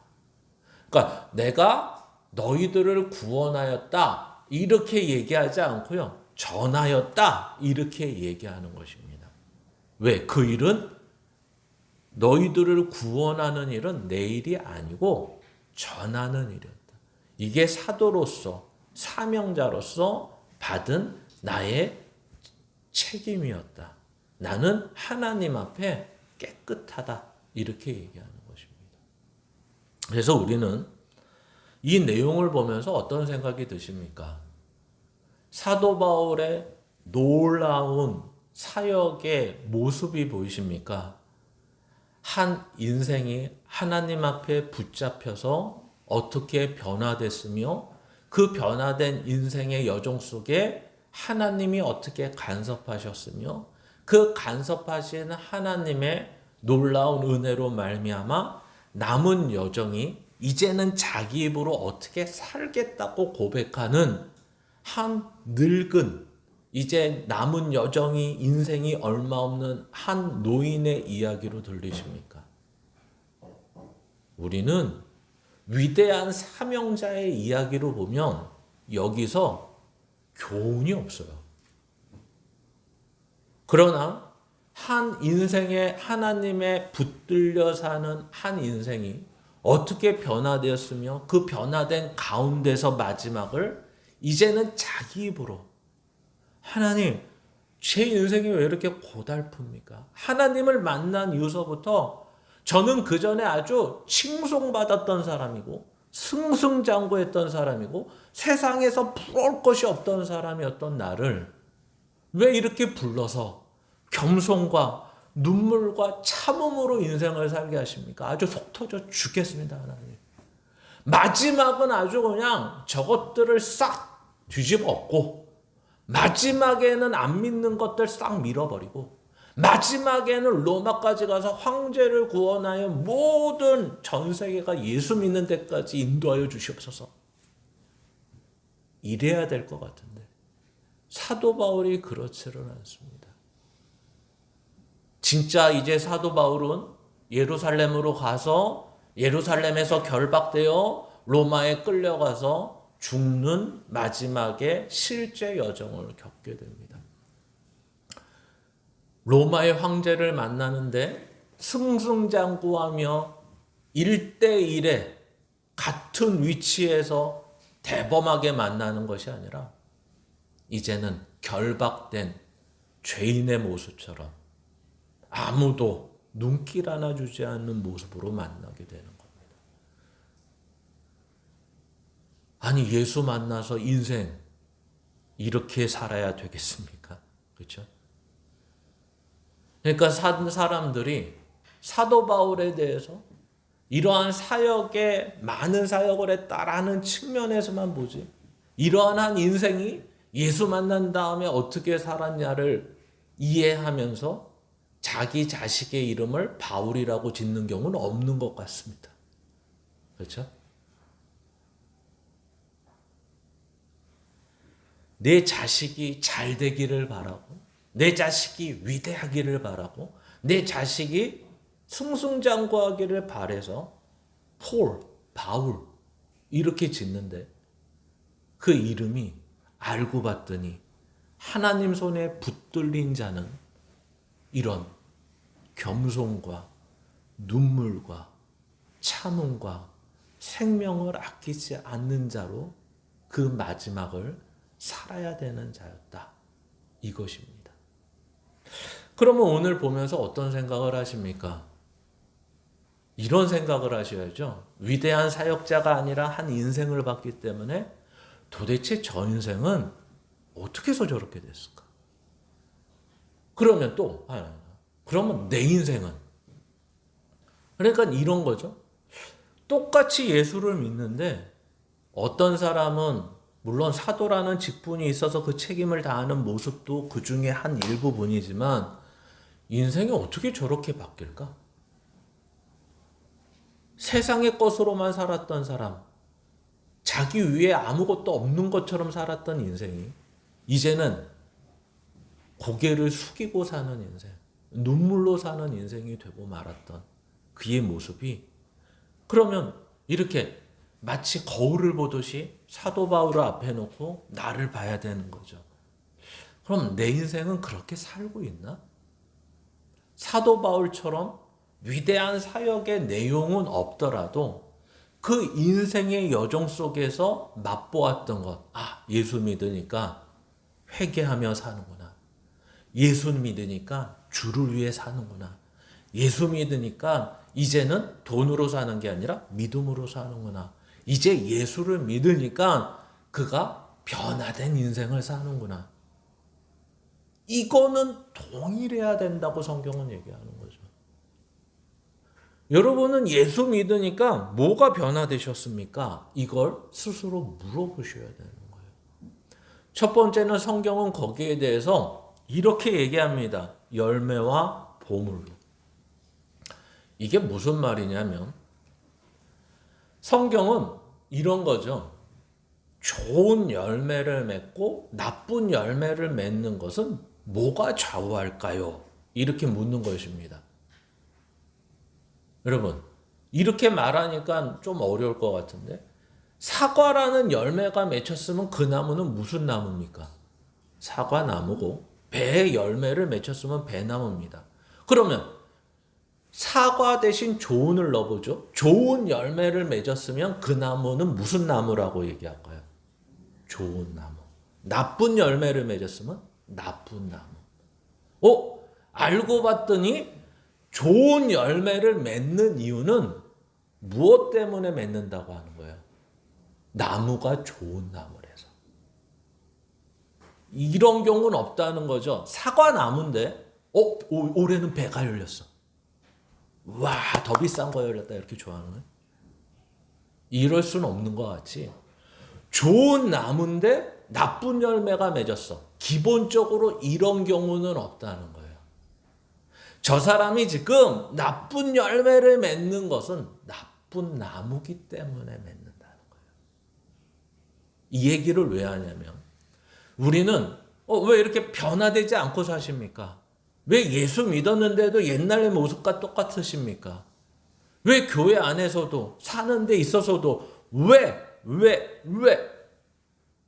그러니까 내가 너희들을 구원하였다. 이렇게 얘기하지 않고요. 전하였다. 이렇게 얘기하는 것입니다. 왜? 그 일은 너희들을 구원하는 일은 내 일이 아니고 전하는 일이었다. 이게 사도로서 사명자로서 받은 나의 책임이었다. 나는 하나님 앞에 깨끗하다. 이렇게 얘기하는 것입니다. 그래서 우리는 이 내용을 보면서 어떤 생각이 드십니까? 사도 바울의 놀라운 사역의 모습이 보이십니까? 한 인생이 하나님 앞에 붙잡혀서 어떻게 변화됐으며 그 변화된 인생의 여정 속에 하나님이 어떻게 간섭하셨으며 그 간섭하신 하나님의 놀라운 은혜로 말미암아 남은 여정이 이제는 자기 입으로 어떻게 살겠다고 고백하는 한 늙은 이제 남은 여정이 인생이 얼마 없는 한 노인의 이야기로 들리십니까? 우리는 위대한 사명자의 이야기로 보면 여기서 교훈이 없어요. 그러나 한 인생에 하나님의 붙들려 사는 한 인생이 어떻게 변화되었으며 그 변화된 가운데서 마지막을 이제는 자기 입으로 하나님, 제 인생이 왜 이렇게 고달픕니까? 하나님을 만난 이후서부터 저는 그 전에 아주 칭송받았던 사람이고 승승장구했던 사람이고 세상에서 부러울 것이 없던 사람이었던 나를 왜 이렇게 불러서 겸손과 눈물과 참음으로 인생을 살게 하십니까? 아주 속 터져 죽겠습니다, 하나님. 마지막은 아주 그냥 저것들을 싹 뒤집어 엎고 마지막에는 안 믿는 것들 싹 밀어버리고 마지막에는 로마까지 가서 황제를 구원하여 모든 전 세계가 예수 믿는 데까지 인도하여 주시옵소서. 이래야 될 것 같은데 사도 바울이 그렇지는 않습니다. 진짜 이제 사도 바울은 예루살렘으로 가서 예루살렘에서 결박되어 로마에 끌려가서 죽는 마지막에 실제 여정을 겪게 됩니다. 로마의 황제를 만나는데 승승장구하며 1대1의 같은 위치에서 대범하게 만나는 것이 아니라 이제는 결박된 죄인의 모습처럼 아무도 눈길 하나 주지 않는 모습으로 만나게 되는 겁니다. 아니 예수 만나서 인생 이렇게 살아야 되겠습니까? 그렇죠? 그러니까 사람들이 사도 바울에 대해서 이러한 사역에 많은 사역을 했다라는 측면에서만 보지 이러한 한 인생이 예수 만난 다음에 어떻게 살았냐를 이해하면서 자기 자식의 이름을 바울이라고 짓는 경우는 없는 것 같습니다. 그렇죠? 내 자식이 잘 되기를 바라고 내 자식이 위대하기를 바라고 내 자식이 승승장구하기를 바라서 바울 이렇게 짓는데 그 이름이 알고 봤더니 하나님 손에 붙들린 자는 이런 겸손과 눈물과 참음과 생명을 아끼지 않는 자로 그 마지막을 살아야 되는 자였다. 이것입니다. 그러면 오늘 보면서 어떤 생각을 하십니까? 이런 생각을 하셔야죠. 위대한 사역자가 아니라 한 인생을 봤기 때문에 도대체 저 인생은 어떻게 해서 저렇게 됐을까? 그러면 또, 그러면 내 인생은? 그러니까 이런 거죠. 똑같이 예수를 믿는데 어떤 사람은 물론 사도라는 직분이 있어서 그 책임을 다하는 모습도 그 중에 한 일부분이지만 인생이 어떻게 저렇게 바뀔까? 세상의 것으로만 살았던 사람, 자기 위에 아무것도 없는 것처럼 살았던 인생이 이제는 고개를 숙이고 사는 인생, 눈물로 사는 인생이 되고 말았던 그의 모습이 그러면 이렇게 마치 거울을 보듯이 사도 바울을 앞에 놓고 나를 봐야 되는 거죠. 그럼 내 인생은 그렇게 살고 있나? 사도 바울처럼 위대한 사역의 내용은 없더라도 그 인생의 여정 속에서 맛보았던 것, 예수 믿으니까 회개하며 사는구나. 예수 믿으니까 주를 위해 사는구나. 예수 믿으니까 이제는 돈으로 사는 게 아니라 믿음으로 사는구나. 이제 예수를 믿으니까 그가 변화된 인생을 사는구나. 이거는 동일해야 된다고 성경은 얘기하는 거죠. 여러분은 예수 믿으니까 뭐가 변화되셨습니까? 이걸 스스로 물어보셔야 되는 거예요. 첫 번째는 성경은 거기에 대해서 이렇게 얘기합니다. 열매와 보물로. 이게 무슨 말이냐면 성경은 이런 거죠. 좋은 열매를 맺고 나쁜 열매를 맺는 것은 뭐가 좌우할까요? 이렇게 묻는 것입니다. 여러분, 이렇게 말하니까 좀 어려울 것 같은데 사과라는 열매가 맺혔으면 그 나무는 무슨 나무입니까? 사과나무고 배의 열매를 맺혔으면 배나무입니다. 그러면 사과 대신 조은을 넣어보죠. 좋은 열매를 맺었으면 그 나무는 무슨 나무라고 얘기할까요? 좋은 나무. 나쁜 열매를 맺었으면 나쁜 나무. 알고 봤더니 좋은 열매를 맺는 이유는 무엇 때문에 맺는다고 하는 거예요? 나무가 좋은 나무라서. 이런 경우는 없다는 거죠. 사과나무인데 올해는 배가 열렸어. 와, 더 비싼 거 열렸다. 이렇게 좋아하는 거예요? 이럴 수는 없는 것 같이 좋은 나무인데 나쁜 열매가 맺었어. 기본적으로 이런 경우는 없다는 거예요. 저 사람이 지금 나쁜 열매를 맺는 것은 나쁜 나무기 때문에 맺는다는 거예요. 이 얘기를 왜 하냐면 우리는 왜 이렇게 변화되지 않고 사십니까? 왜 예수 믿었는데도 옛날의 모습과 똑같으십니까? 왜 교회 안에서도 사는 데 있어서도 왜?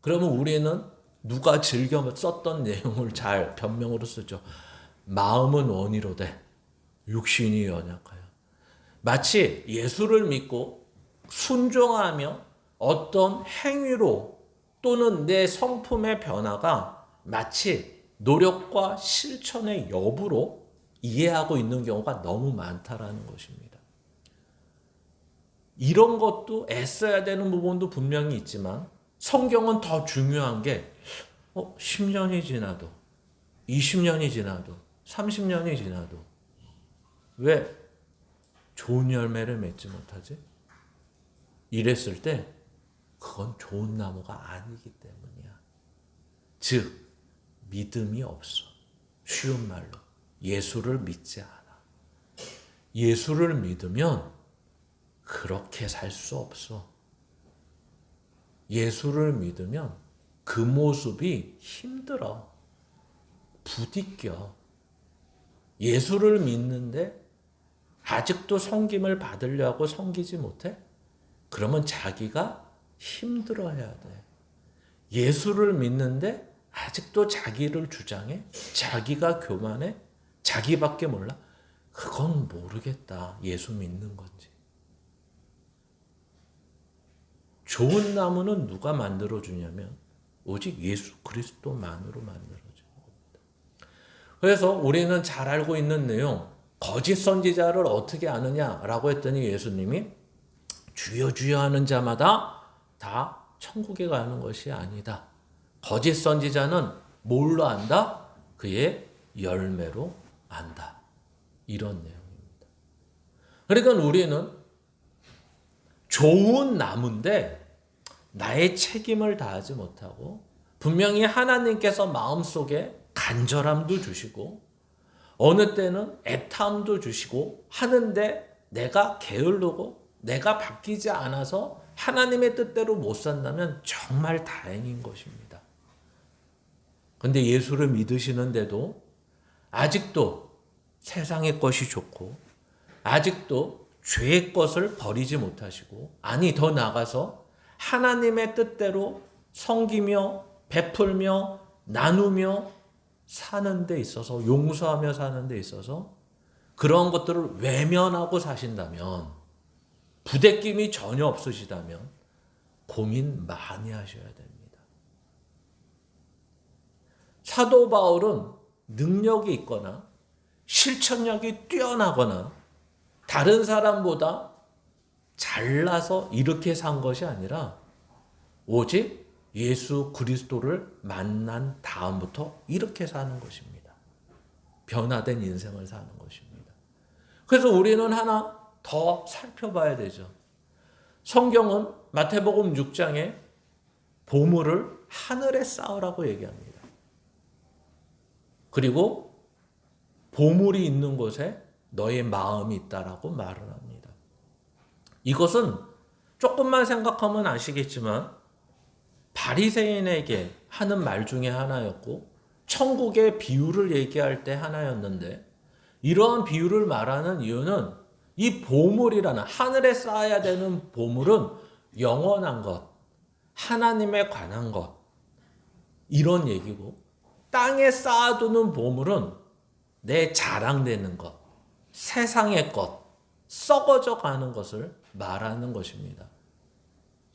그러면 우리는 누가 즐겨 썼던 내용을 잘 변명으로 쓰죠. 마음은 원이로되 육신이 연약하여. 마치 예수를 믿고 순종하며 어떤 행위로 또는 내 성품의 변화가 마치 노력과 실천의 여부로 이해하고 있는 경우가 너무 많다라는 것입니다. 이런 것도 애써야 되는 부분도 분명히 있지만 성경은 더 중요한 게 10년이 지나도 20년이 지나도 30년이 지나도 왜 좋은 열매를 맺지 못하지? 이랬을 때 그건 좋은 나무가 아니기 때문이야. 즉 믿음이 없어. 쉬운 말로 예수를 믿지 않아. 예수를 믿으면 그렇게 살 수 없어. 예수를 믿으면 그 모습이 힘들어. 부딪혀. 예수를 믿는데 아직도 섬김을 받으려고 섬기지 못해? 그러면 자기가 힘들어해야 돼. 예수를 믿는데 아직도 자기를 주장해? 자기가 교만해? 자기밖에 몰라? 그건 모르겠다. 예수 믿는 건지. 좋은 나무는 누가 만들어주냐면 오직 예수 그리스도만으로 만들어져요. 그래서 우리는 잘 알고 있는 내용, 거짓 선지자를 어떻게 아느냐라고 했더니 예수님이 주여 주여 하는 자마다 다 천국에 가는 것이 아니다. 거짓 선지자는 뭘로 안다? 그의 열매로 안다. 이런 내용입니다. 그러니까 우리는 좋은 나무인데 나의 책임을 다하지 못하고 분명히 하나님께서 마음속에 간절함도 주시고 어느 때는 애탐도 주시고 하는데 내가 게으르고 내가 바뀌지 않아서 하나님의 뜻대로 못 산다면 정말 다행인 것입니다. 근데 예수를 믿으시는데도 아직도 세상의 것이 좋고 아직도 죄의 것을 버리지 못하시고 아니 더 나아가서 하나님의 뜻대로 섬기며 베풀며 나누며 사는 데 있어서 용서하며 사는 데 있어서 그런 것들을 외면하고 사신다면 부대낌이 전혀 없으시다면 고민 많이 하셔야 됩니다. 사도 바울은 능력이 있거나 실천력이 뛰어나거나 다른 사람보다 잘나서 이렇게 산 것이 아니라 오직 예수 그리스도를 만난 다음부터 이렇게 사는 것입니다. 변화된 인생을 사는 것입니다. 그래서 우리는 하나 더 살펴봐야 되죠. 성경은 마태복음 6장에 보물을 하늘에 쌓으라고 얘기합니다. 그리고 보물이 있는 곳에 너의 마음이 있다라고 말을 합니다. 이것은 조금만 생각하면 아시겠지만 바리새인에게 하는 말 중에 하나였고 천국의 비유를 얘기할 때 하나였는데 이러한 비유를 말하는 이유는 이 보물이라는 하늘에 쌓아야 되는 보물은 영원한 것, 하나님에 관한 것 이런 얘기고 땅에 쌓아두는 보물은 내 자랑되는 것, 세상의 것, 썩어져 가는 것을 말하는 것입니다.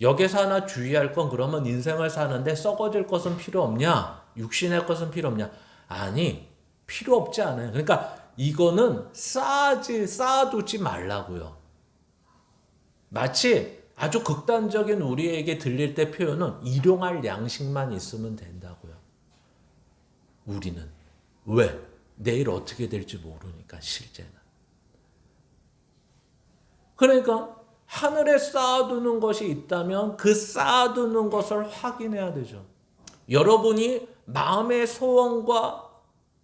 여기서 하나 주의할 건 그러면 인생을 사는데 썩어질 것은 필요 없냐? 육신의 것은 필요 없냐? 아니, 필요 없지 않아요. 그러니까 이거는 쌓아두지 말라고요. 마치 아주 극단적인 우리에게 들릴 때 표현은 일용할 양식만 있으면 된다고요. 우리는. 왜? 내일 어떻게 될지 모르니까 실제는. 그러니까 하늘에 쌓아두는 것이 있다면 그 쌓아두는 것을 확인해야 되죠. 여러분이 마음의 소원과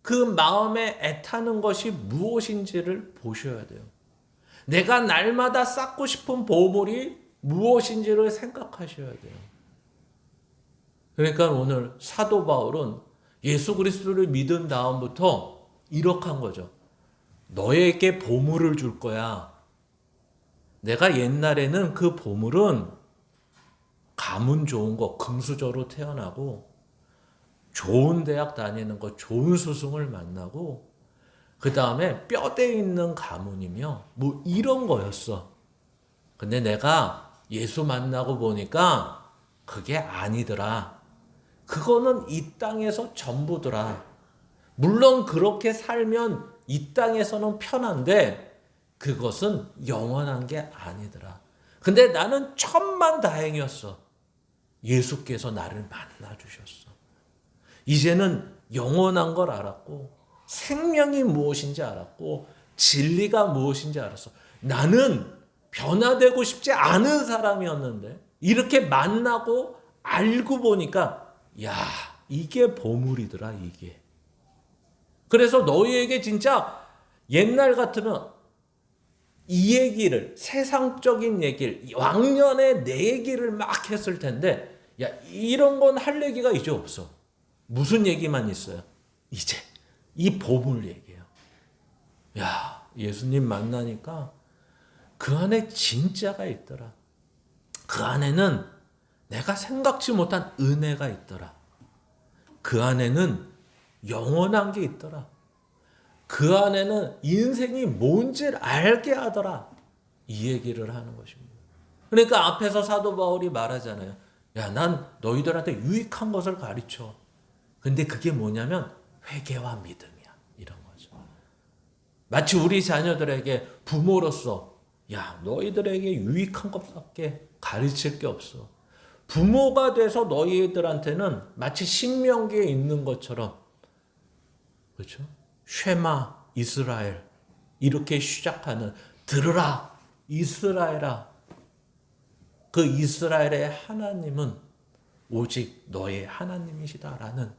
그 마음에 애타는 것이 무엇인지를 보셔야 돼요. 내가 날마다 쌓고 싶은 보물이 무엇인지를 생각하셔야 돼요. 그러니까 오늘 사도 바울은 예수 그리스도를 믿은 다음부터 이렇게 한 거죠. 너에게 보물을 줄 거야. 내가 옛날에는 그 보물은 가문 좋은 거, 금수저로 태어나고 좋은 대학 다니는 거, 좋은 스승을 만나고 그 다음에 뼈대 있는 가문이며 뭐 이런 거였어. 근데 내가 예수 만나고 보니까 그게 아니더라. 그거는 이 땅에서 전부더라. 물론 그렇게 살면 이 땅에서는 편한데 그것은 영원한 게 아니더라. 근데 나는 천만 다행이었어. 예수께서 나를 만나 주셨어. 이제는 영원한 걸 알았고 생명이 무엇인지 알았고 진리가 무엇인지 알았어. 나는 변화되고 싶지 않은 사람이었는데 이렇게 만나고 알고 보니까 야, 이게 보물이더라 이게. 그래서 너희에게 진짜 옛날 같으면 이 얘기를 세상적인 얘기를 왕년에 내 얘기를 막 했을 텐데 야 이런 건 할 얘기가 이제 없어. 무슨 얘기만 있어요? 이제 이 보물 얘기예요. 야 예수님 만나니까 그 안에 진짜가 있더라. 그 안에는 내가 생각지 못한 은혜가 있더라. 그 안에는 영원한 게 있더라. 그 안에는 인생이 뭔지를 알게 하더라. 이 얘기를 하는 것입니다. 그러니까 앞에서 사도 바울이 말하잖아요. 야, 난 너희들한테 유익한 것을 가르쳐. 근데 그게 뭐냐면 회개와 믿음이야. 이런 거죠. 마치 우리 자녀들에게 부모로서 야, 너희들에게 유익한 것밖에 가르칠 게 없어. 부모가 돼서 너희들한테는 마치 신명기에 있는 것처럼, 그렇죠? 쉐마 이스라엘 이렇게 시작하는 들으라 이스라엘아, 그 이스라엘의 하나님은 오직 너의 하나님이시다라는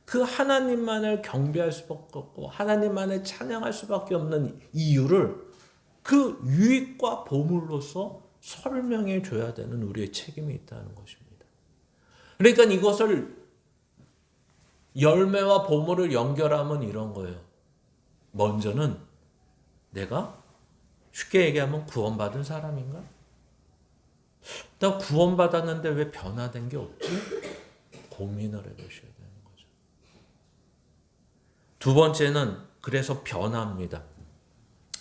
그 하나님만을 경배할 수밖에 없고 하나님만을 찬양할 수밖에 없는 이유를 그 유익과 보물로서 설명해 줘야 되는 우리의 책임이 있다는 것입니다. 그러니까 이것을 열매와 보물을 연결하면 이런 거예요. 먼저는 내가 쉽게 얘기하면 구원받은 사람인가? 나 구원받았는데 왜 변화된 게 없지? 고민을 해보셔야 되는 거죠. 두 번째는 그래서 변화입니다.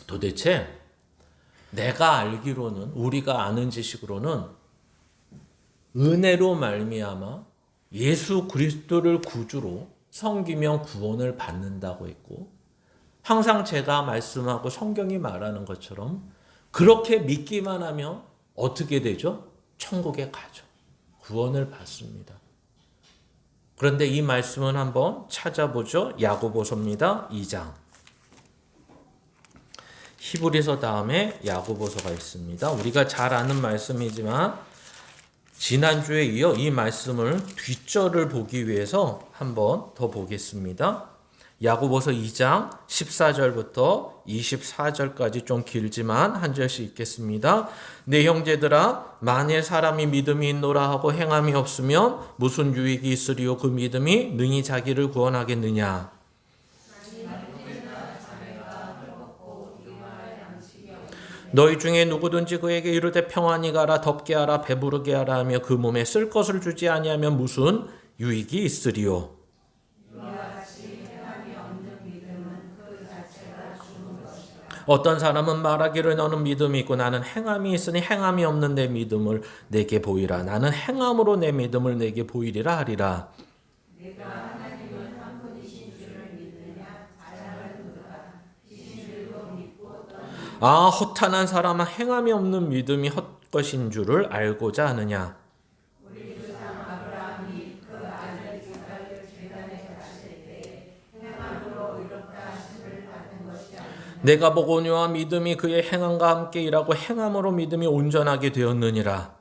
도대체 내가 알기로는, 우리가 아는 지식으로는 은혜로 말미암아 예수 그리스도를 구주로 섬기면 구원을 받는다고 했고, 항상 제가 말씀하고 성경이 말하는 것처럼 그렇게 믿기만 하면 어떻게 되죠? 천국에 가죠. 구원을 받습니다. 그런데 이 말씀은 한번 찾아보죠. 야고보서입니다. 2장. 히브리서 다음에 야고보서가 있습니다. 우리가 잘 아는 말씀이지만 지난주에 이어 이 말씀을 뒷절을 보기 위해서 한번 더 보겠습니다. 야고보서 2장 14절부터 24절까지 좀 길지만 한 절씩 읽겠습니다. 내 형제들아, 만일 사람이 믿음이 있노라 하고 행함이 없으면 무슨 유익이 있으리요? 그 믿음이 능히 자기를 구원하겠느냐? 너희 중에 누구든지 그에게 이르되 평안히 가라, 덥게 하라, 배부르게 하라 하며 그 몸에 쓸 것을 주지 아니하면 무슨 유익이 있으리요? 어떤 사람은 말하기를 너는 믿음이 있고 나는 행함이 있으니 행함이 없는 내 믿음을 내게 보이라. 나는 행함으로 내 믿음을 내게 보이리라 하리라. 내가 하나님은 한 분이신 줄을 믿느냐? 자랑을 두라. 이신 줄도 믿고 아, 허탄한 사람은 행함이 없는 믿음이 헛것인 줄을 알고자 하느냐? 내가 보거니와 믿음이 그의 행함과 함께 일하고 행함으로 믿음이 온전하게 되었느니라.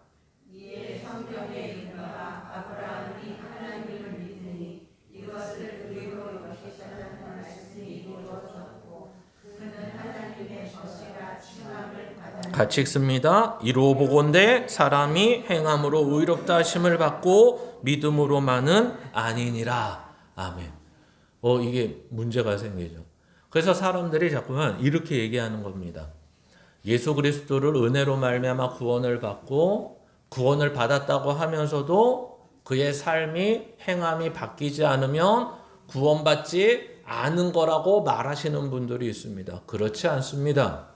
이에 성경에 있노라 아브라함이 하나님을 믿으니 이것을 의로 여기셨다는 말씀이 이루어졌고 그는 하나님의 것이라 칭함을 받았느니라. 같이 읽습니다. 이로 보건대 사람이 행함으로 의롭다 하심을 받고 믿음으로만은 아니니라. 아멘. 이게 문제가 생기죠. 그래서 사람들이 자꾸만 이렇게 얘기하는 겁니다. 예수 그리스도를 은혜로 말미암아 구원을 받고 구원을 받았다고 하면서도 그의 삶이 행함이 바뀌지 않으면 구원받지 않은 거라고 말하시는 분들이 있습니다. 그렇지 않습니다.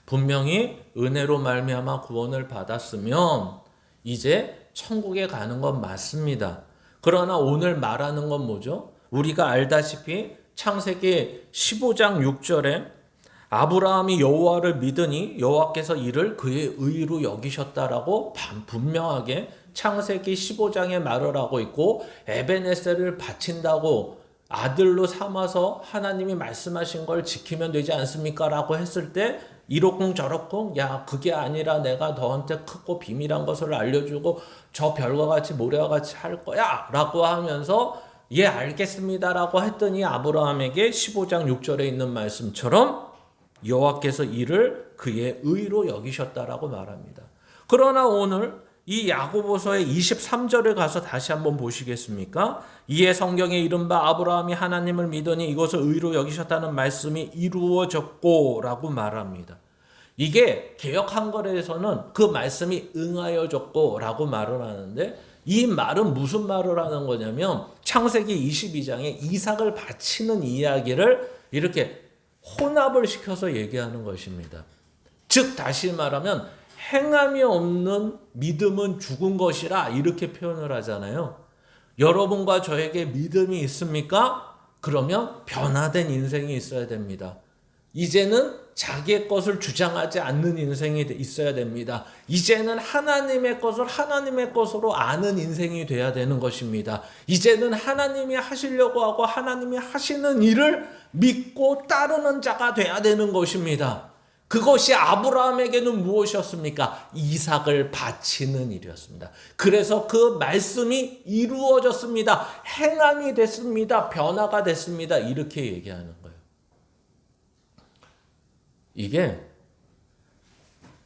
분명히 은혜로 말미암아 구원을 받았으면 이제 천국에 가는 건 맞습니다. 그러나 오늘 말하는 건 뭐죠? 우리가 알다시피 창세기 15장 6절에 아브라함이 여호와를 믿으니 여호와께서 이를 그의 의로 여기셨다라고 분명하게 창세기 15장에 말을 하고 있고, 에베네셀을 바친다고 아들로 삼아서 하나님이 말씀하신 걸 지키면 되지 않습니까? 라고 했을 때 이러쿵저러쿵 야 그게 아니라 내가 너한테 크고 비밀한 것을 알려주고 저 별과 같이 모래와 같이 할 거야 라고 하면서 예 알겠습니다라고 했더니 아브라함에게 15장 6절에 있는 말씀처럼 여호와께서 이를 그의 의로 여기셨다라고 말합니다. 그러나 오늘 이 야고보서의 23절에 가서 다시 한번 보시겠습니까? 이에 성경에 이른바 아브라함이 하나님을 믿으니 이것을 의로 여기셨다는 말씀이 이루어졌고 라고 말합니다. 이게 개역 한글에서는 그 말씀이 응하여졌고 라고 말을 하는데, 이 말은 무슨 말을 하는 거냐면 창세기 22장에 이삭을 바치는 이야기를 이렇게 혼합을 시켜서 얘기하는 것입니다. 즉 다시 말하면 행함이 없는 믿음은 죽은 것이라 이렇게 표현을 하잖아요. 여러분과 저에게 믿음이 있습니까? 그러면 변화된 인생이 있어야 됩니다. 이제는 자기의 것을 주장하지 않는 인생이 있어야 됩니다. 이제는 하나님의 것을 하나님의 것으로 아는 인생이 돼야 되는 것입니다. 이제는 하나님이 하시려고 하고 하나님이 하시는 일을 믿고 따르는 자가 돼야 되는 것입니다. 그것이 아브라함에게는 무엇이었습니까? 이삭을 바치는 일이었습니다. 그래서 그 말씀이 이루어졌습니다. 행함이 됐습니다. 변화가 됐습니다. 이렇게 얘기하는 거예요. 이게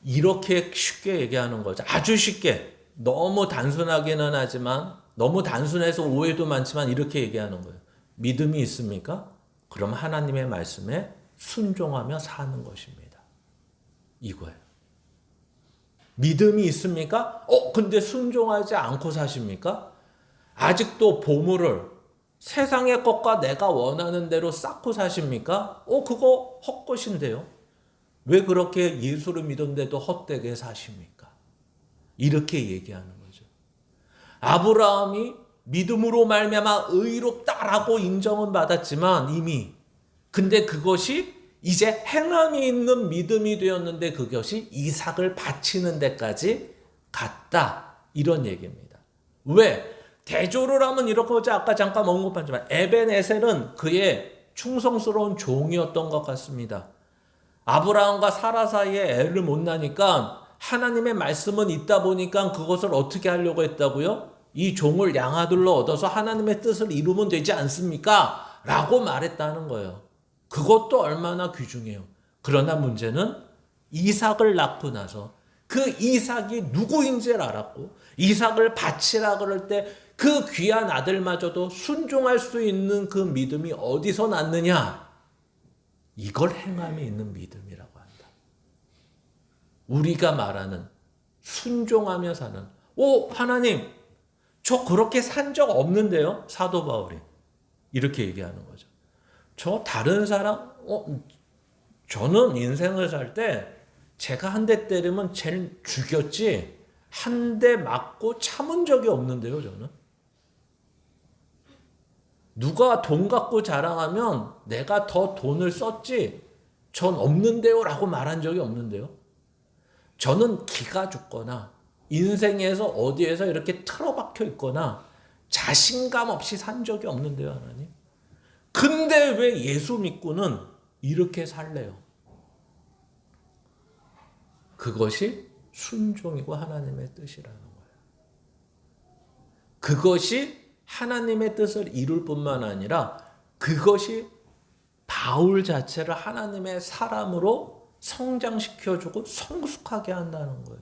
이렇게 쉽게 얘기하는 거죠. 아주 쉽게. 너무 단순하기는 하지만 너무 단순해서 오해도 많지만 이렇게 얘기하는 거예요. 믿음이 있습니까? 그럼 하나님의 말씀에 순종하며 사는 것입니다. 이거예요. 믿음이 있습니까? 근데 순종하지 않고 사십니까? 아직도 보물을 세상의 것과 내가 원하는 대로 쌓고 사십니까? 그거 헛것인데요. 왜 그렇게 예수를 믿었는데도 헛되게 사십니까? 이렇게 얘기하는 거죠. 아브라함이 믿음으로 말미암아 의롭다라고 인정은 받았지만 이미 근데 그것이 이제 행함이 있는 믿음이 되었는데 그것이 이삭을 바치는 데까지 갔다. 이런 얘기입니다. 왜? 대조를 하면 이렇게 보자. 아까 잠깐 언급했지만 에벤에셀은 그의 충성스러운 종이었던 것 같습니다. 아브라함과 사라 사이에 애를 못 낳으니까 하나님의 말씀은 있다 보니까 그것을 어떻게 하려고 했다고요? 이 종을 양아들로 얻어서 하나님의 뜻을 이루면 되지 않습니까? 라고 말했다는 거예요. 그것도 얼마나 귀중해요. 그러나 문제는 이삭을 낳고 나서 그 이삭이 누구인지를 알았고 이삭을 바치라 그럴 때 그 귀한 아들마저도 순종할 수 있는 그 믿음이 어디서 났느냐? 이걸 행함이 있는 믿음이라고 한다. 우리가 말하는 순종하며 사는 하나님 저 그렇게 산 적 없는데요? 사도 바울이 이렇게 얘기하는 거죠. 저 다른 사람 저는 인생을 살 때 제가 한 대 때리면 쟤를 죽였지 한 대 맞고 참은 적이 없는데요. 저는 누가 돈 갖고 자랑하면 내가 더 돈을 썼지 전 없는데요 라고 말한 적이 없는데요. 저는 기가 죽거나 인생에서 어디에서 이렇게 틀어박혀 있거나 자신감 없이 산 적이 없는데요. 하나님. 근데 왜 예수 믿고는 이렇게 살래요? 그것이 순종이고 하나님의 뜻이라는 거예요. 그것이 하나님의 뜻을 이룰 뿐만 아니라 그것이 바울 자체를 하나님의 사람으로 성장시켜주고 성숙하게 한다는 거예요.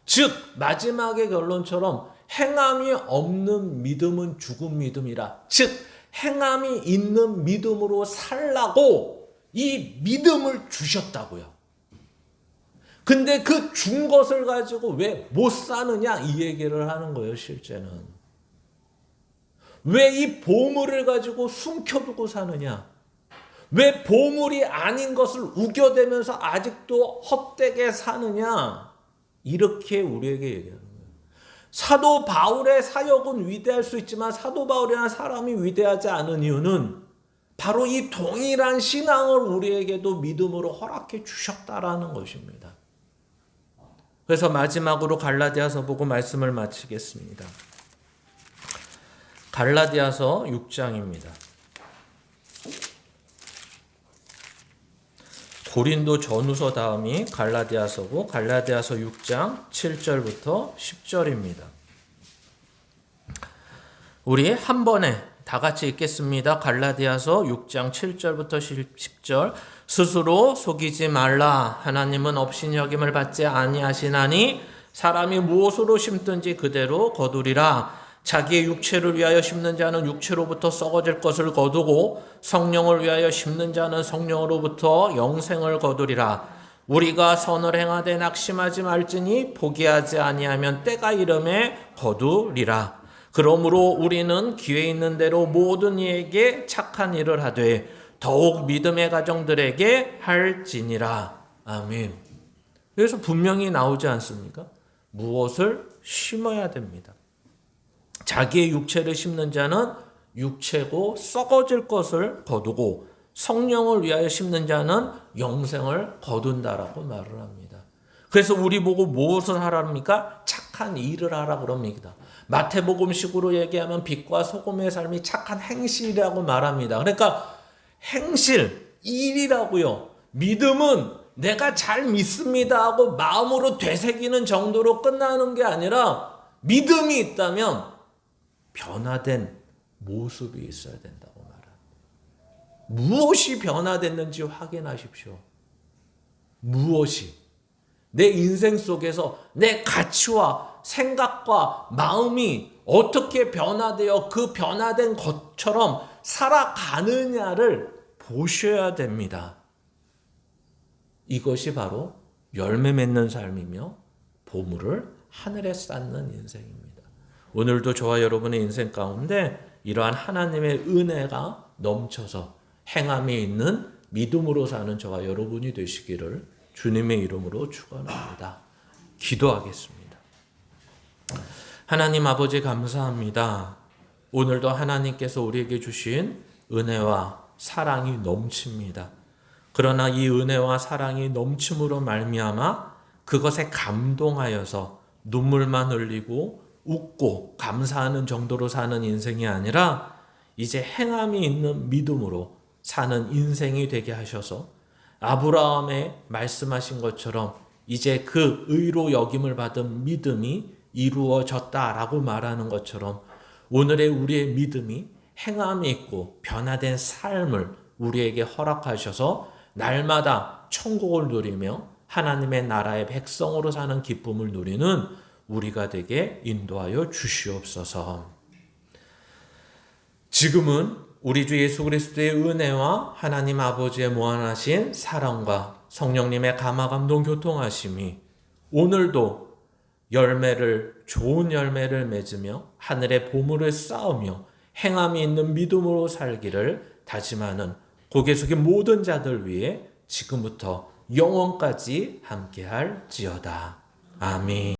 즉 마지막의 결론처럼 행함이 없는 믿음은 죽은 믿음이라. 즉 행함이 있는 믿음으로 살라고 이 믿음을 주셨다고요. 근데 그 준 것을 가지고 왜 못 사느냐 이 얘기를 하는 거예요. 실제는. 왜 이 보물을 가지고 숨겨두고 사느냐? 왜 보물이 아닌 것을 우겨대면서 아직도 헛되게 사느냐? 이렇게 우리에게 얘기하는 거예요. 사도 바울의 사역은 위대할 수 있지만 사도 바울이라는 사람이 위대하지 않은 이유는 바로 이 동일한 신앙을 우리에게도 믿음으로 허락해 주셨다라는 것입니다. 그래서 마지막으로 갈라디아서 보고 말씀을 마치겠습니다. 갈라디아서 6장입니다. 고린도 전후서 다음이 갈라디아서고 갈라디아서 6장 7절부터 10절입니다. 우리 한 번에 다 같이 읽겠습니다. 갈라디아서 6장 7절부터 10절. 스스로 속이지 말라. 하나님은 업신여김을 받지 아니하시나니 사람이 무엇으로 심든지 그대로 거두리라. 자기의 육체를 위하여 심는 자는 육체로부터 썩어질 것을 거두고 성령을 위하여 심는 자는 성령으로부터 영생을 거두리라. 우리가 선을 행하되 낙심하지 말지니 포기하지 아니하면 때가 이름에 거두리라. 그러므로 우리는 기회 있는 대로 모든 이에게 착한 일을 하되 더욱 믿음의 가정들에게 할지니라. 아멘. 그래서 분명히 나오지 않습니까? 무엇을 심어야 됩니다. 자기의 육체를 심는 자는 육체고 썩어질 것을 거두고 성령을 위하여 심는 자는 영생을 거둔다라고 말을 합니다. 그래서 우리 보고 무엇을 하랍니까? 착한 일을 하라 그럽니다. 마태복음식으로 얘기하면 빛과 소금의 삶이 착한 행실이라고 말합니다. 그러니까 행실, 일이라고요. 믿음은 내가 잘 믿습니다 하고 마음으로 되새기는 정도로 끝나는 게 아니라 믿음이 있다면 변화된 모습이 있어야 된다고 말합니다. 무엇이 변화됐는지 확인하십시오. 무엇이? 내 인생 속에서 내 가치와 생각과 마음이 어떻게 변화되어 그 변화된 것처럼 살아가느냐를 보셔야 됩니다. 이것이 바로 열매 맺는 삶이며 보물을 하늘에 쌓는 인생입니다. 오늘도 저와 여러분의 인생 가운데 이러한 하나님의 은혜가 넘쳐서 행함이 있는 믿음으로 사는 저와 여러분이 되시기를 주님의 이름으로 축원합니다. 기도하겠습니다. 하나님 아버지 감사합니다. 오늘도 하나님께서 우리에게 주신 은혜와 사랑이 넘칩니다. 그러나 이 은혜와 사랑이 넘침으로 말미암아 그것에 감동하여서 눈물만 흘리고 웃고 감사하는 정도로 사는 인생이 아니라 이제 행함이 있는 믿음으로 사는 인생이 되게 하셔서 아브라함의 말씀하신 것처럼 이제 그 의로 여김을 받은 믿음이 이루어졌다라고 말하는 것처럼 오늘의 우리의 믿음이 행함이 있고 변화된 삶을 우리에게 허락하셔서 날마다 천국을 누리며 하나님의 나라의 백성으로 사는 기쁨을 누리는 우리가 되게 인도하여 주시옵소서. 지금은 우리 주 예수 그리스도의 은혜와 하나님 아버지의 무한하신 사랑과 성령님의 감화감동 교통하심이 오늘도 좋은 열매를 맺으며 하늘의 보물을 쌓으며 행함이 있는 믿음으로 살기를 다짐하는 고개 숙인 모든 자들 위해 지금부터 영원까지 함께할지어다. 아멘.